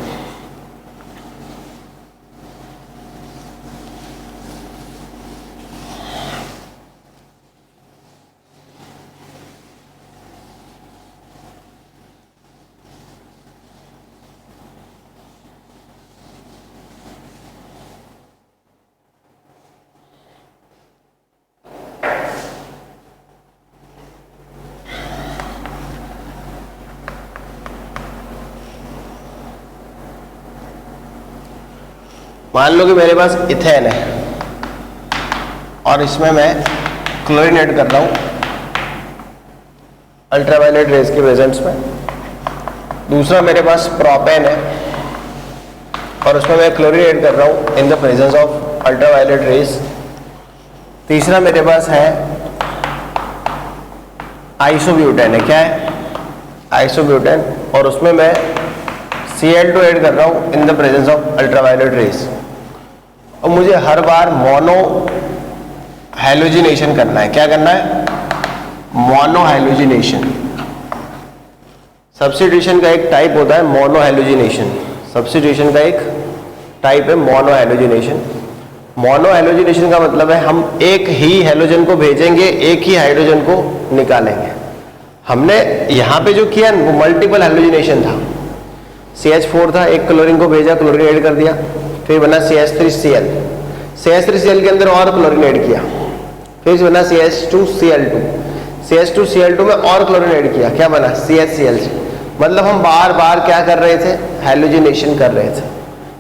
A: मान लो कि मेरे पास इथेन है और इसमें मैं क्लोरीन ऐड कर रहा हूं। अल्ट्रावायलेट रेज के प्रेजेंस में। दूसरा मेरे पास प्रोपेन है और उसमें मैं क्लोरीन ऐड कर रहा हूँ इन the presence of ultraviolet raise. तीसरा मेरे पास है आइसोब्यूटेन है, क्या है? आइसोब्यूटेन, और उसमें मैं Cl2 ऐड कर रहा हूँ इन the presence of ultraviolet raise. और मुझे हर बार मोनो हैलोजिनेशन करना है। क्या करना है? Mono halogenation. सब्स्टिट्यूशन का एक टाइप होता है मोनो हैलोजिनेशन। सब्स्टिट्यूशन का एक टाइप है मोनो हैलोजिनेशन। मोनो हैलोजिनेशन का मतलब है हम एक ही हैलोजन को भेजेंगे, एक ही हाइड्रोजन को निकालेंगे। हमने यहाँ पे जो किया वो मल्टीपल हैलोजिनेशन था। CH4 था, एक क्लोरीन को भेजा, क्लोरीन ऐड कर दिया, फिर बना CH3Cl। CH3Cl के अंदर और क्लोरीन ऐड किया, फिर बना CH2Cl2। CH2Cl2 में और क्लोरीन ऐड किया, क्या बना? CHCl। मतलब हम बार बार क्या कर रहे थे? हैलोजिनेशन कर रहे थे।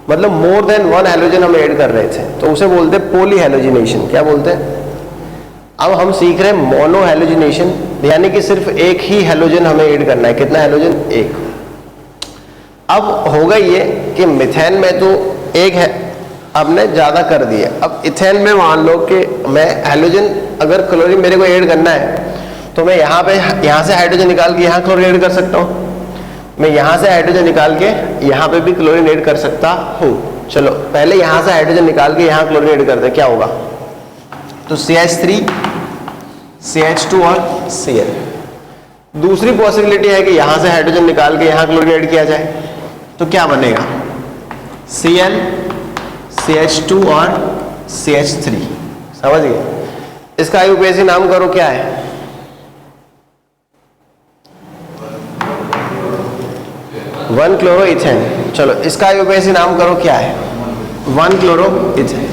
A: मतलब मोर देन वन हैलोजन हम ऐड कर रहे थे, तो उसे बोलते हैं पॉली हैलोजिनेशन। क्या बोलते हैं? अब हम सीख रहे हैं मोनो हैलोजिनेशन, यानी कि सिर्फ एक ही हैलोजन हमें ऐड करना है। कितना हैलोजन? एक। अब होगा ये कि मिथेन में तो एक है, हमने ज़्यादा कर दिया। अब इथेन में मान लो कि मैं हैलोजन, अगर क्लोरीन मेरे को ऐड करना है तो मैं यहाँ से हाइड्रोजन निकाल के यहाँ क्लोरीन ऐड कर सकता हूँ। मैं यहाँ से हाइड्रोजन निकाल के यहाँ पे भी क्लोरीन ऐड कर सकता हूँ। चलो पहले यहाँ से हाइड्रोजन निकाल के यहाँ क्लोरीन ऐड करते हैं, क्या होगा? तो CH3, CH2 और Cl। दूसरी पॉसिबिलिटी है कि यहाँ से हाइड्रोजन निकाल के यहाँ क्लोरीन ऐड किया जाए, तो क्या बनेगा? Cl, CH2 और CH3। समझ गए? इसका IUPAC नाम करो, क्या है? 1-क्लोरोइथेन। चलो इसका IUPAC नाम करो, क्या है? 1-क्लोरोइथेन।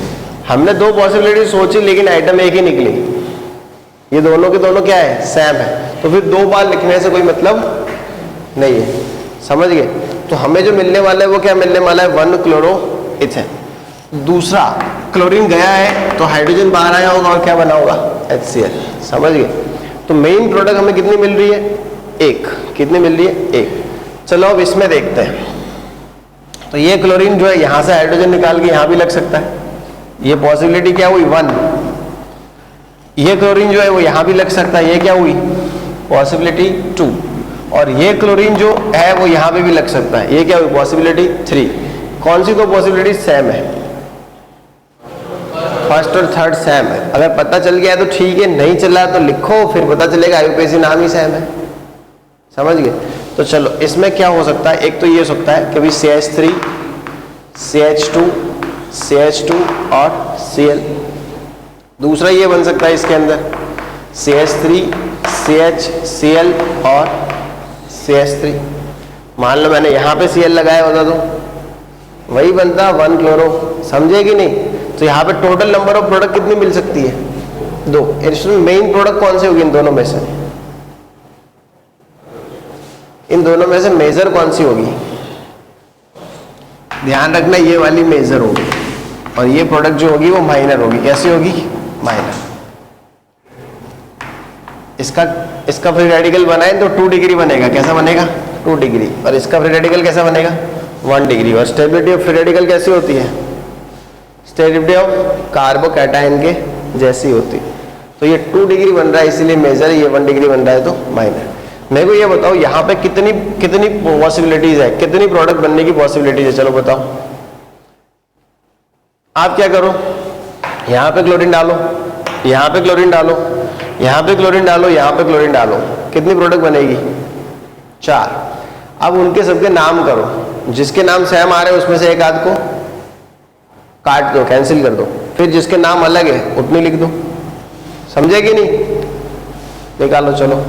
A: हमने दो पॉसिबिलिटी सोची लेकिन आइटम एक ही निकली। ये दोनों के दोनों क्या है? सेम है। तो फिर दो बार लिखने से कोई मतलब नहीं है। समझ गए? तो हमें जो मिलने वाला है वो क्या मिलने वाला है? 1-क्लोरोइथेन। दूसरा क्लोरीन गया है तो हाइड्रोजन बाहर आया होगा और क्या बना होगा? HCl। समझ गए? तो मेन प्रोडक्ट हमें कितनी मिल रही है? एक। कितनी मिल रही है? एक। चलो अब इसमें देखते हैं। तो ये क्लोरीन जो है यहाँ से हाइड्रोजन निकाल के यहाँ भी लग सकता है, ये पॉसिबिलिटी क्या हुई? 1। ये क्लोरीन जो है वो यहाँ भी लग सकता है, ये क्या हुई? पॉसिबिलिटी 2। और ये क्लोरीन जो है वो यहाँ पे भी लग सकता है, ये क्या हुई? पॉसिबिलिटी 3। कौन सी दो पॉसिबिलिटी सेम है? फर्स्ट और थर्ड सेम है। अगर पता चल गया तो ठीक है, नहीं चला तो लिखो, फिर पता चलेगा IUPAC नाम ही सेम है। समझ गए? तो चलो इसमें क्या हो सकता है? एक तो ये हो सकता है कि भाई CH3, CH2, CH2 और Cl। दूसरा ये बन सकता है इसके अंदर CH3, CH, Cl और CH3। मान लो मैंने यहाँ पे Cl लगाया होता तो वही बनता 1-क्लोरो। समझे कि नहीं? तो यहाँ पे टोटल नंबर ऑफ प्रोडक्ट कितनी मिल सकती है? 2। इसमें मेन प्रोडक्ट कौन से होगी इन दोनों में से? इन दोनों में से मेजर कौन सी होगी? ध्यान रखना ये वाली मेजर होगी और ये प्रोडक्ट जो होगी वो माइनर होगी। कैसी होगी? माइनर। इसका फ्री रेडिकल बनाए तो 2 डिग्री बनेगा। कैसा बनेगा? 2 डिग्री। और इसका फ्री रेडिकल कैसा बनेगा? 1 डिग्री। और स्टेबिलिटी ऑफ फ्री रेडिकल कैसी होती है? स्टेबिलिटी ऑफ कार्बोकैटायन के जैसी होती है। तो ये 2 डिग्री बन रहा है इसीलिए मेजर, ये 1 डिग्री बन रहा है तो माइनर। मेरे को ये बताओ यहाँ पे कितनी कितनी पॉसिबिलिटीज है, कितनी प्रोडक्ट बनने की पॉसिबिलिटीज है? चलो बताओ। आप क्या करो? यहाँ पे क्लोरीन डालो, यहाँ पे क्लोरीन डालो, यहाँ पे क्लोरीन डालो, यहाँ पे क्लोरीन डालो। कितनी प्रोडक्ट बनेगी? 4। अब उनके सबके नाम करो। जिसके नाम सेम आ रहे हैं उसमें से एक आध को काट दो, कैंसिल कर दो। फिर जिसके नाम अलग है उतनी लिख दो। समझे कि नहीं? निकालो चलो।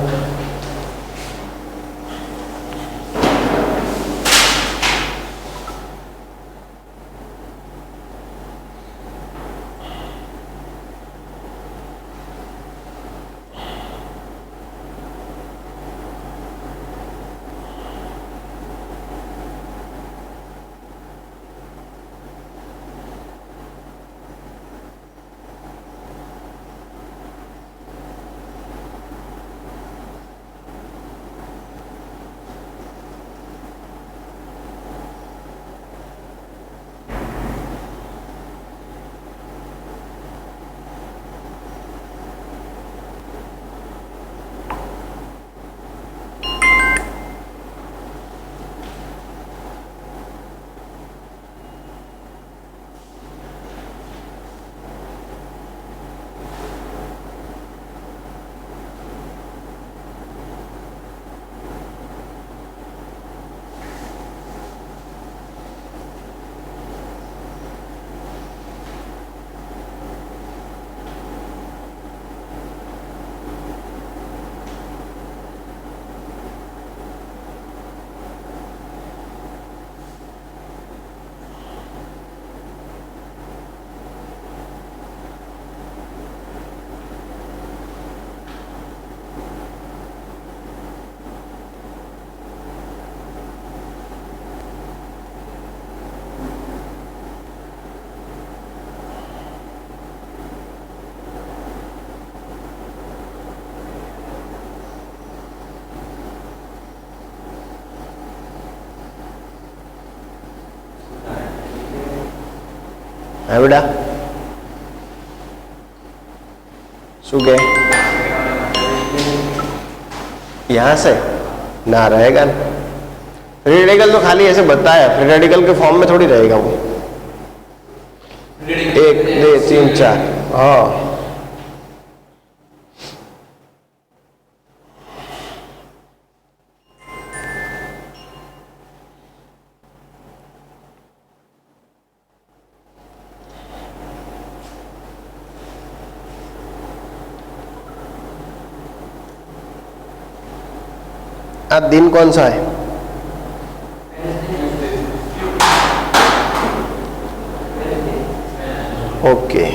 A: है बेटा? શું કે यहाँ से ना रहेगा ना। फ्री रेडिकल तो खाली ऐसे बताया, फ्री रेडिकल के फॉर्म में थोड़ी रहेगा वो। 1 2 3 4 हाँ आज दिन कौन सा है? ओके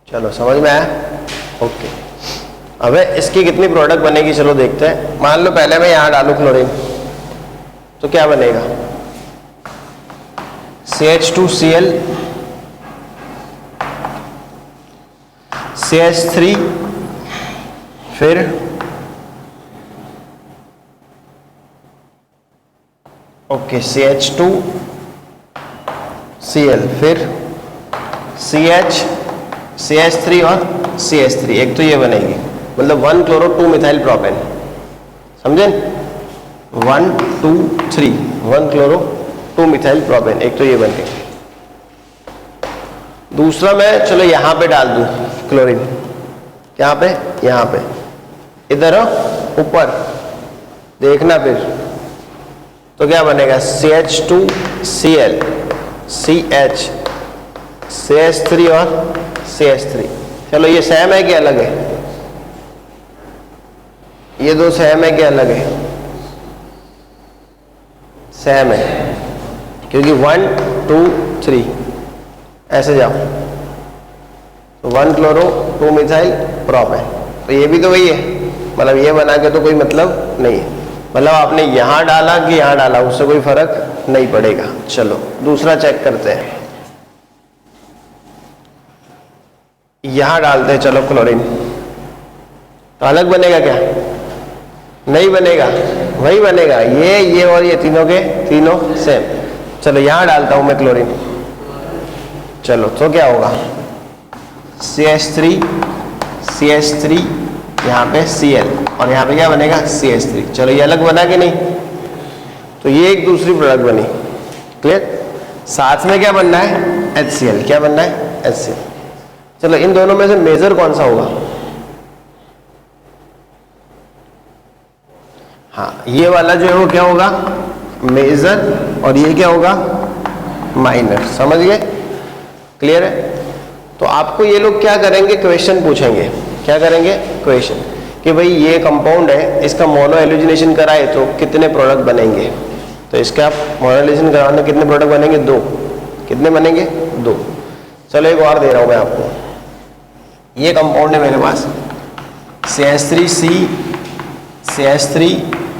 A: चलो समझ में आया? ओके अब इसकी कितनी प्रोडक्ट बनेगी चलो देखते हैं। मान लो पहले मैं यहाँ डालूं क्लोरीन, तो क्या बनेगा? CH2Cl CH3 फिर ओके CH2Cl फिर CH CH3 और CH3, एक तो ये बनेगी, मतलब 1 क्लोरो 2 मिथाइल प्रोपेन, समझे? 1 2 3 1 क्लोरो 2 मिथाइल प्रोपेन, एक तो ये बन गई। दूसरा मैं चलो यहाँ पे डाल दूँ क्लोरीन, यहाँ पे, यहाँ पे, इधर ऊपर देखना फिर, तो क्या बनेगा? CH2Cl CH CH3 और CH3। चलो ये सेम है कि अलग है? ये दो सेम है कि अलग है? सेम है, क्योंकि 1 2 3 ऐसे जाओ तो 1 क्लोरो 2 मिथाइल प्रोपेन, तो ये भी तो वही है, मतलब ये बना के तो कोई मतलब नहीं है, मतलब आपने यहाँ डाला कि यहाँ डाला उससे कोई फर्क नहीं पड़ेगा। चलो दूसरा चेक करते हैं, यहां डालते हैं चलो क्लोरीन, तो अलग बनेगा क्या? नहीं बनेगा, वही बनेगा, ये और ये तीनों के तीनों सेम। चलो यहां डालता हूं मैं क्लोरीन, चलो तो क्या होगा? CH3 CH3 यहाँ पे Cl और यहाँ पे क्या बनेगा? CH3। चलो ये अलग बना कि नहीं? तो ये एक दूसरी प्रोडक्ट बनी, क्लियर? साथ में क्या बनना है? HCl। क्या बनना है? HCl। चलो इन दोनों में से मेजर कौन सा होगा? हाँ ये वाला जो है वो क्या होगा? मेजर, और ये क्या होगा? माइनर। समझ गए? क्लियर है? तो आपको ये लोग क्या करेंगे? क्वेश्चन पूछेंगे। क्या करेंगे? क्वेश्चन कि भाई ये कंपाउंड है, इसका मोनो एल्यूजिनेशन कराए तो कितने प्रोडक्ट बनेंगे? तो इसका आप मोनो एल्यूजिनेशन कराने कितने प्रोडक्ट बनेंगे? 2। कितने बनेंगे? 2। चलो एक और दे रहा हूं मैं आपको, ये कंपाउंड है मेरे पास CH3C CH3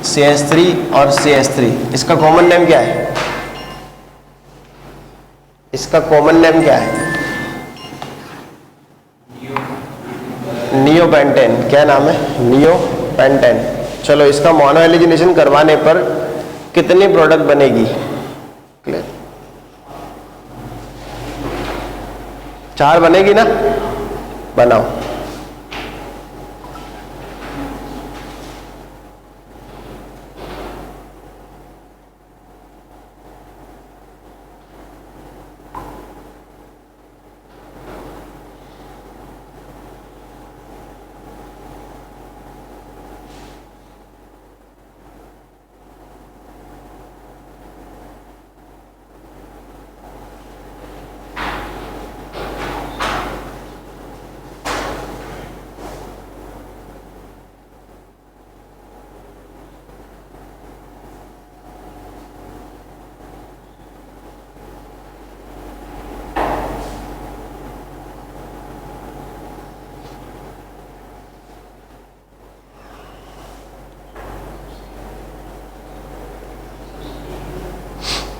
A: CH3 और CH3, इसका कॉमन नेम क्या है? इसका कॉमन नेम क्या है? नियोपेंटेन। क्या नाम है? नियोपेंटेन। चलो इसका मोनो एलिजिनेशन करवाने पर कितनी प्रोडक्ट बनेगी? क्लियर? 4 बनेगी ना? बनाओ।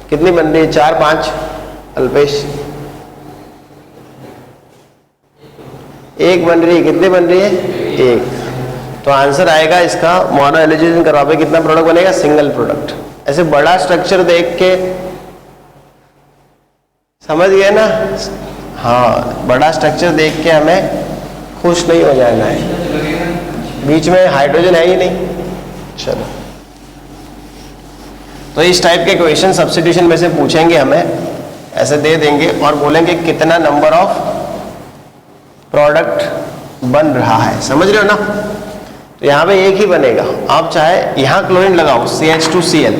A: कितनी बन रही है? 4 5। अल्पेश 1 बन रही है। कितनी बन रही है? 1। तो आंसर आएगा इसका मोनो हैलोजेन करवा पे कितना प्रोडक्ट बनेगा? Single product. ऐसे बड़ा स्ट्रक्चर देख के समझ गए ना? हाँ, बड़ा स्ट्रक्चर देख के हमें खुश नहीं हो जाना है, बीच में हाइड्रोजन है ही नहीं। चलो, तो इस टाइप के क्वेश्चन सब्स्टिट्यूशन में से पूछेंगे हमें, ऐसे दे देंगे और बोलेंगे कितना नंबर ऑफ प्रोडक्ट बन रहा है। समझ रहे हो ना? तो यहाँ पे एक ही बनेगा। आप चाहे यहाँ क्लोरीन लगाओ CH2Cl,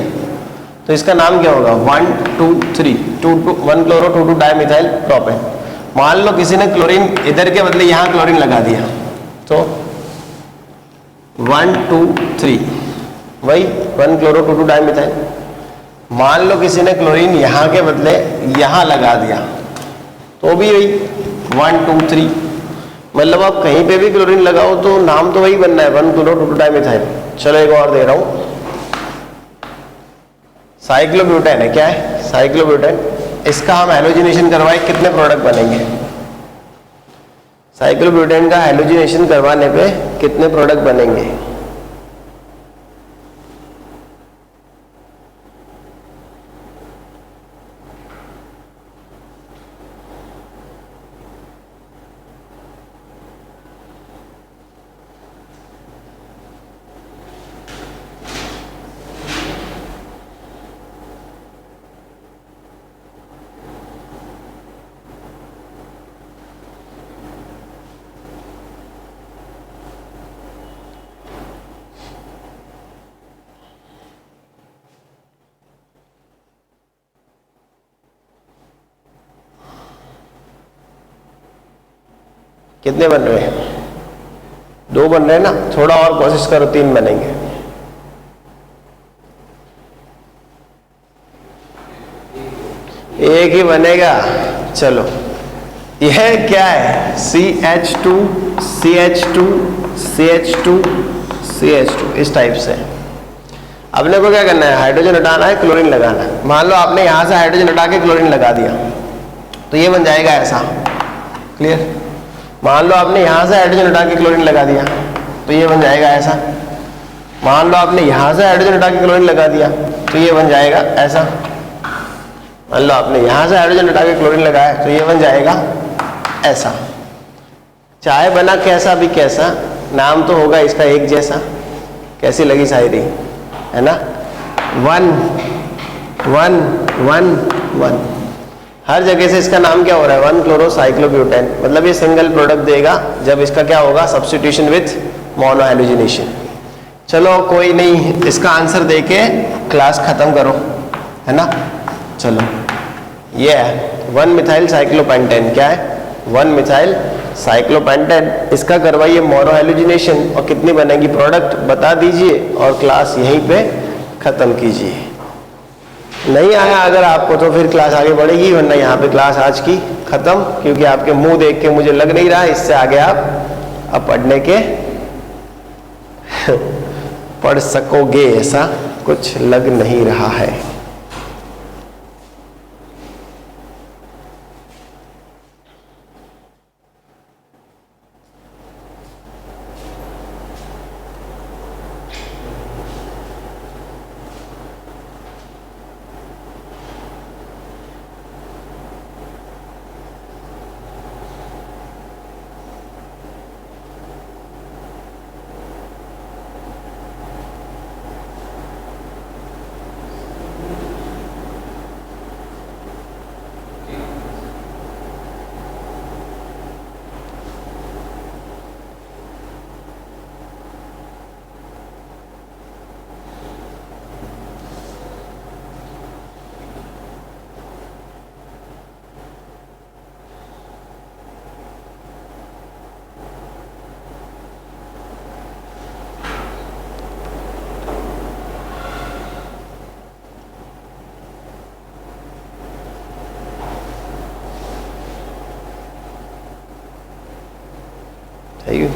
A: तो इसका नाम क्या होगा? 1 2 3 1 क्लोरो 2 2 डाइमिथाइल प्रोपेन। मान लो किसी ने क्लोरीन इधर के बदले यहाँ क्लोरीन लगा दिया, तो 1 2 3 वही 1 क्लोरो 2 2 डाइमिथाइल। मान लो किसी ने क्लोरीन यहाँ के बदले यहाँ लगा दिया, तो भी वही 1 2 3। मतलब आप कहीं पे भी क्लोरीन लगाओ तो नाम तो वही बनना है, 1 क्लोरो 2 2 डाइमिथाइल। चलो एक और दे रहा हूँ, साइक्लोब्यूटेन है। क्या है? साइक्लोब्यूटेन। इसका हम हैलोजिनेशन करवाए, कितने प्रोडक्ट बनेंगे? साइक्लोब्यूटेन का हैलोजिनेशन करवाने पे कितने प्रोडक्ट बनेंगे? कितने बन रहे हैं? 2 बन रहे हैं ना? थोड़ा और कोशिश करो, 3 बनेंगे। एक ही बनेगा। चलो, यह क्या है? CH2 CH2 CH2 CH2, इस टाइप से। अपने को क्या करना है? हाइड्रोजन हटाना है, क्लोरीन लगाना है। मान लो आपने यहां से हाइड्रोजन हटा के क्लोरीन लगा दिया, तो ये बन जाएगा ऐसा। क्लियर? मान लो आपने यहां से हाइड्रोजन हटा के क्लोरीन लगा दिया, तो ये बन जाएगा ऐसा। मान लो आपने यहां से हाइड्रोजन हटा के क्लोरीन लगा दिया, तो ये बन जाएगा ऐसा। मान लो आपने यहां से हाइड्रोजन हटा के क्लोरीन लगाया, तो ये बन जाएगा ऐसा। चाहे बना कैसा भी कैसा, नाम तो होगा इसका एक जैसा। कैसी लगी शायरी? है ना? 1 1 1 1, हर जगह से इसका नाम क्या हो रहा है? 1 क्लोरोसाइक्लोब्यूटेन। मतलब ये सिंगल प्रोडक्ट देगा जब इसका क्या होगा? Substitution with monohalogenation. चलो कोई नहीं, इसका आंसर देके क्लास खत्म करो, है ना? चलो, ये है 1 मिथाइल साइक्लोपेंटेन। क्या है? 1 मिथाइल साइक्लोपेंटेन। इसका करवाइए मोनोहैलोजिनेशन और कितनी बनेगी प्रोडक्ट बता दीजिए और क्लास यहीं पे खत्म कीजिए। नहीं आया अगर आपको तो फिर क्लास आगे बढ़ेगी, वरना यहाँ पे क्लास आज की खत्म, क्योंकि आपके मुंह देख के मुझे लग नहीं रहा इससे आगे आप अब पढ़ने के पढ़ सकोगे, ऐसा कुछ लग नहीं रहा है। Thank you.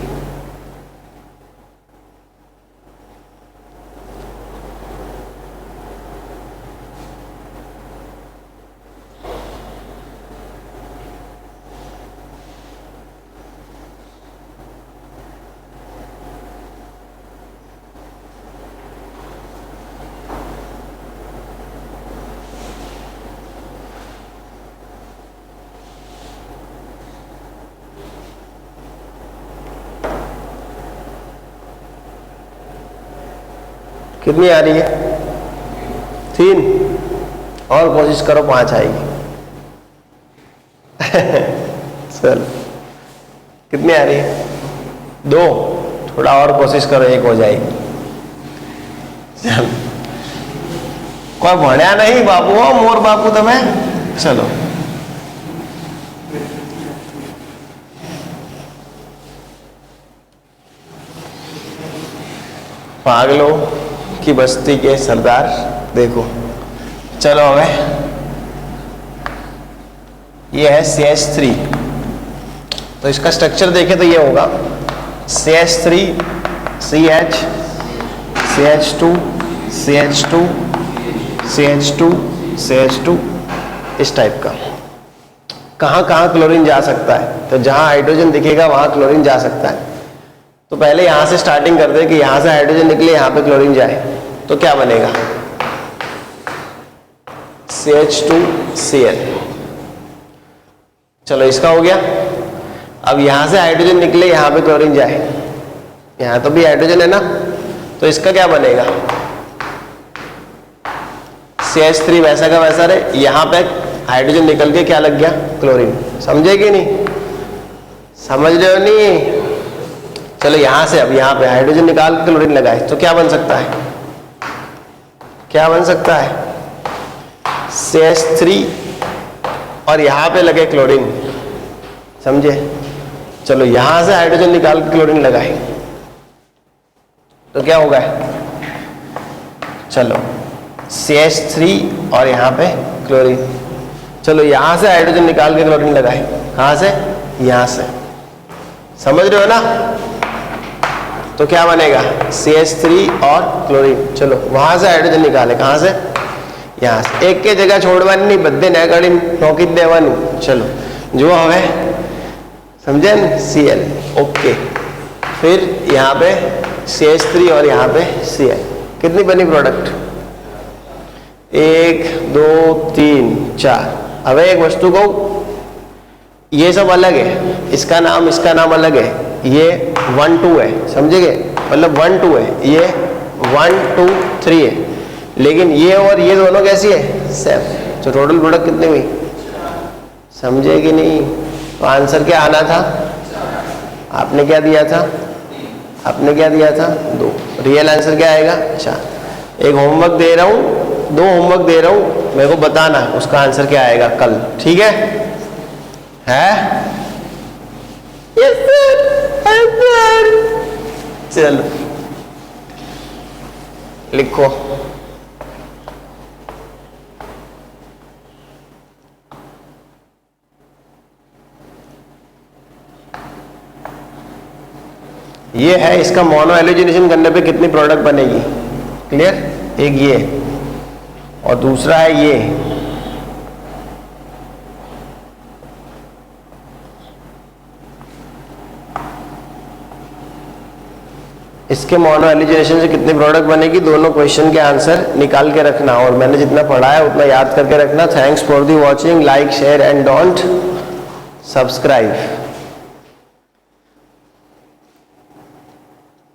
A: कितनी आ रही है? 3। और कोशिश करो 5 आएगी। चलो कितनी आ रही है? 2। थोड़ा और कोशिश करो, 1 हो जाएगी। चलो कोई भण्या नहीं बाबू, हो मोर बापू तुम्हें। चलो पागलों की बस्ती के सरदार देखो। चलो हमें ये है CH3, तो इसका स्ट्रक्चर देखें तो ये होगा CH3 CH CH2 CH2 CH2 CH2 इस टाइप का। कहाँ कहाँ क्लोरीन जा सकता है? तो जहाँ हाइड्रोजन दिखेगा वहाँ क्लोरीन जा सकता है। तो पहले यहाँ से स्टार्टिंग कर दे कि यहाँ से हाइड्रोजन निकले, यहाँ पे क्लोरीन जाए, तो क्या बनेगा? CH2Cl। चलो इसका हो गया। अब यहाँ से हाइड्रोजन निकले, यहाँ पे क्लोरीन जाए, यहाँ तो भी हाइड्रोजन है ना, तो इसका क्या बनेगा? CH3 वैसा का वैसा रहे, यहाँ पे हाइड्रोजन निकल के क्या लग गया? क्लोरीन। समझे कि नहीं? समझ रहे हो नहीं? चलो यहाँ से अब यहाँ पे हाइड्रोजन निकाल के क्लोरीन लगाए तो क्या बन सकता है? क्या बन सकता है? CH3 और यहाँ पे लगे क्लोरीन। समझे? चलो यहाँ से हाइड्रोजन निकाल के क्लोरीन लगाए तो क्या होगा? चलो CH3 और यहाँ पे क्लोरीन। चलो यहाँ से हाइड्रोजन निकाल के क्लोरीन लगाए, कहाँ से? यहाँ से। समझ रहे हो ना? तो क्या बनेगा? CH3 और क्लोरीन। चलो वहां से हाइड्रोजन निकाले, कहाँ से? यहाँ से। एक के जगह छोड़वानी नहीं, बद्दे न कड़ी नौकी देवानी। चलो जो हमें समझे न? Cl। ओके, फिर यहाँ पे CH3 और यहाँ पे Cl। कितनी बनी प्रोडक्ट? 1 2 3 4। अब एक वस्तु को ये सब अलग है, इसका नाम अलग है, ये 1 2 है, समझेंगे? मतलब 1 2 है, ये 1 2 3 है, लेकिन ये और ये दोनों कैसी है? सेम। तो टोटल प्रोडक्ट कितनी हुई? समझे कि नहीं? तो आंसर क्या आना था? आपने क्या दिया था? आपने क्या दिया था? 2। रियल आंसर क्या आएगा? 4। एक होमवर्क दे रहा हूँ, 2 होमवर्क दे रहा हूँ, मेरे को बताना उसका आंसर क्या आएगा कल। ठीक है? Yes sir. चलो लिखो। ये है, इसका मोनो एलिजिनेशन करने पे कितनी प्रोडक्ट बनेगी? क्लियर? एक ये और दूसरा है ये। इसके मोनो एलिजिनेशन से कितनी प्रोडक्ट बनेगी? दोनों क्वेश्चन के आंसर निकाल के रखना, और मैंने जितना पढ़ा है उतना याद करके रखना। Thanks for the watching. Like share and don't subscribe.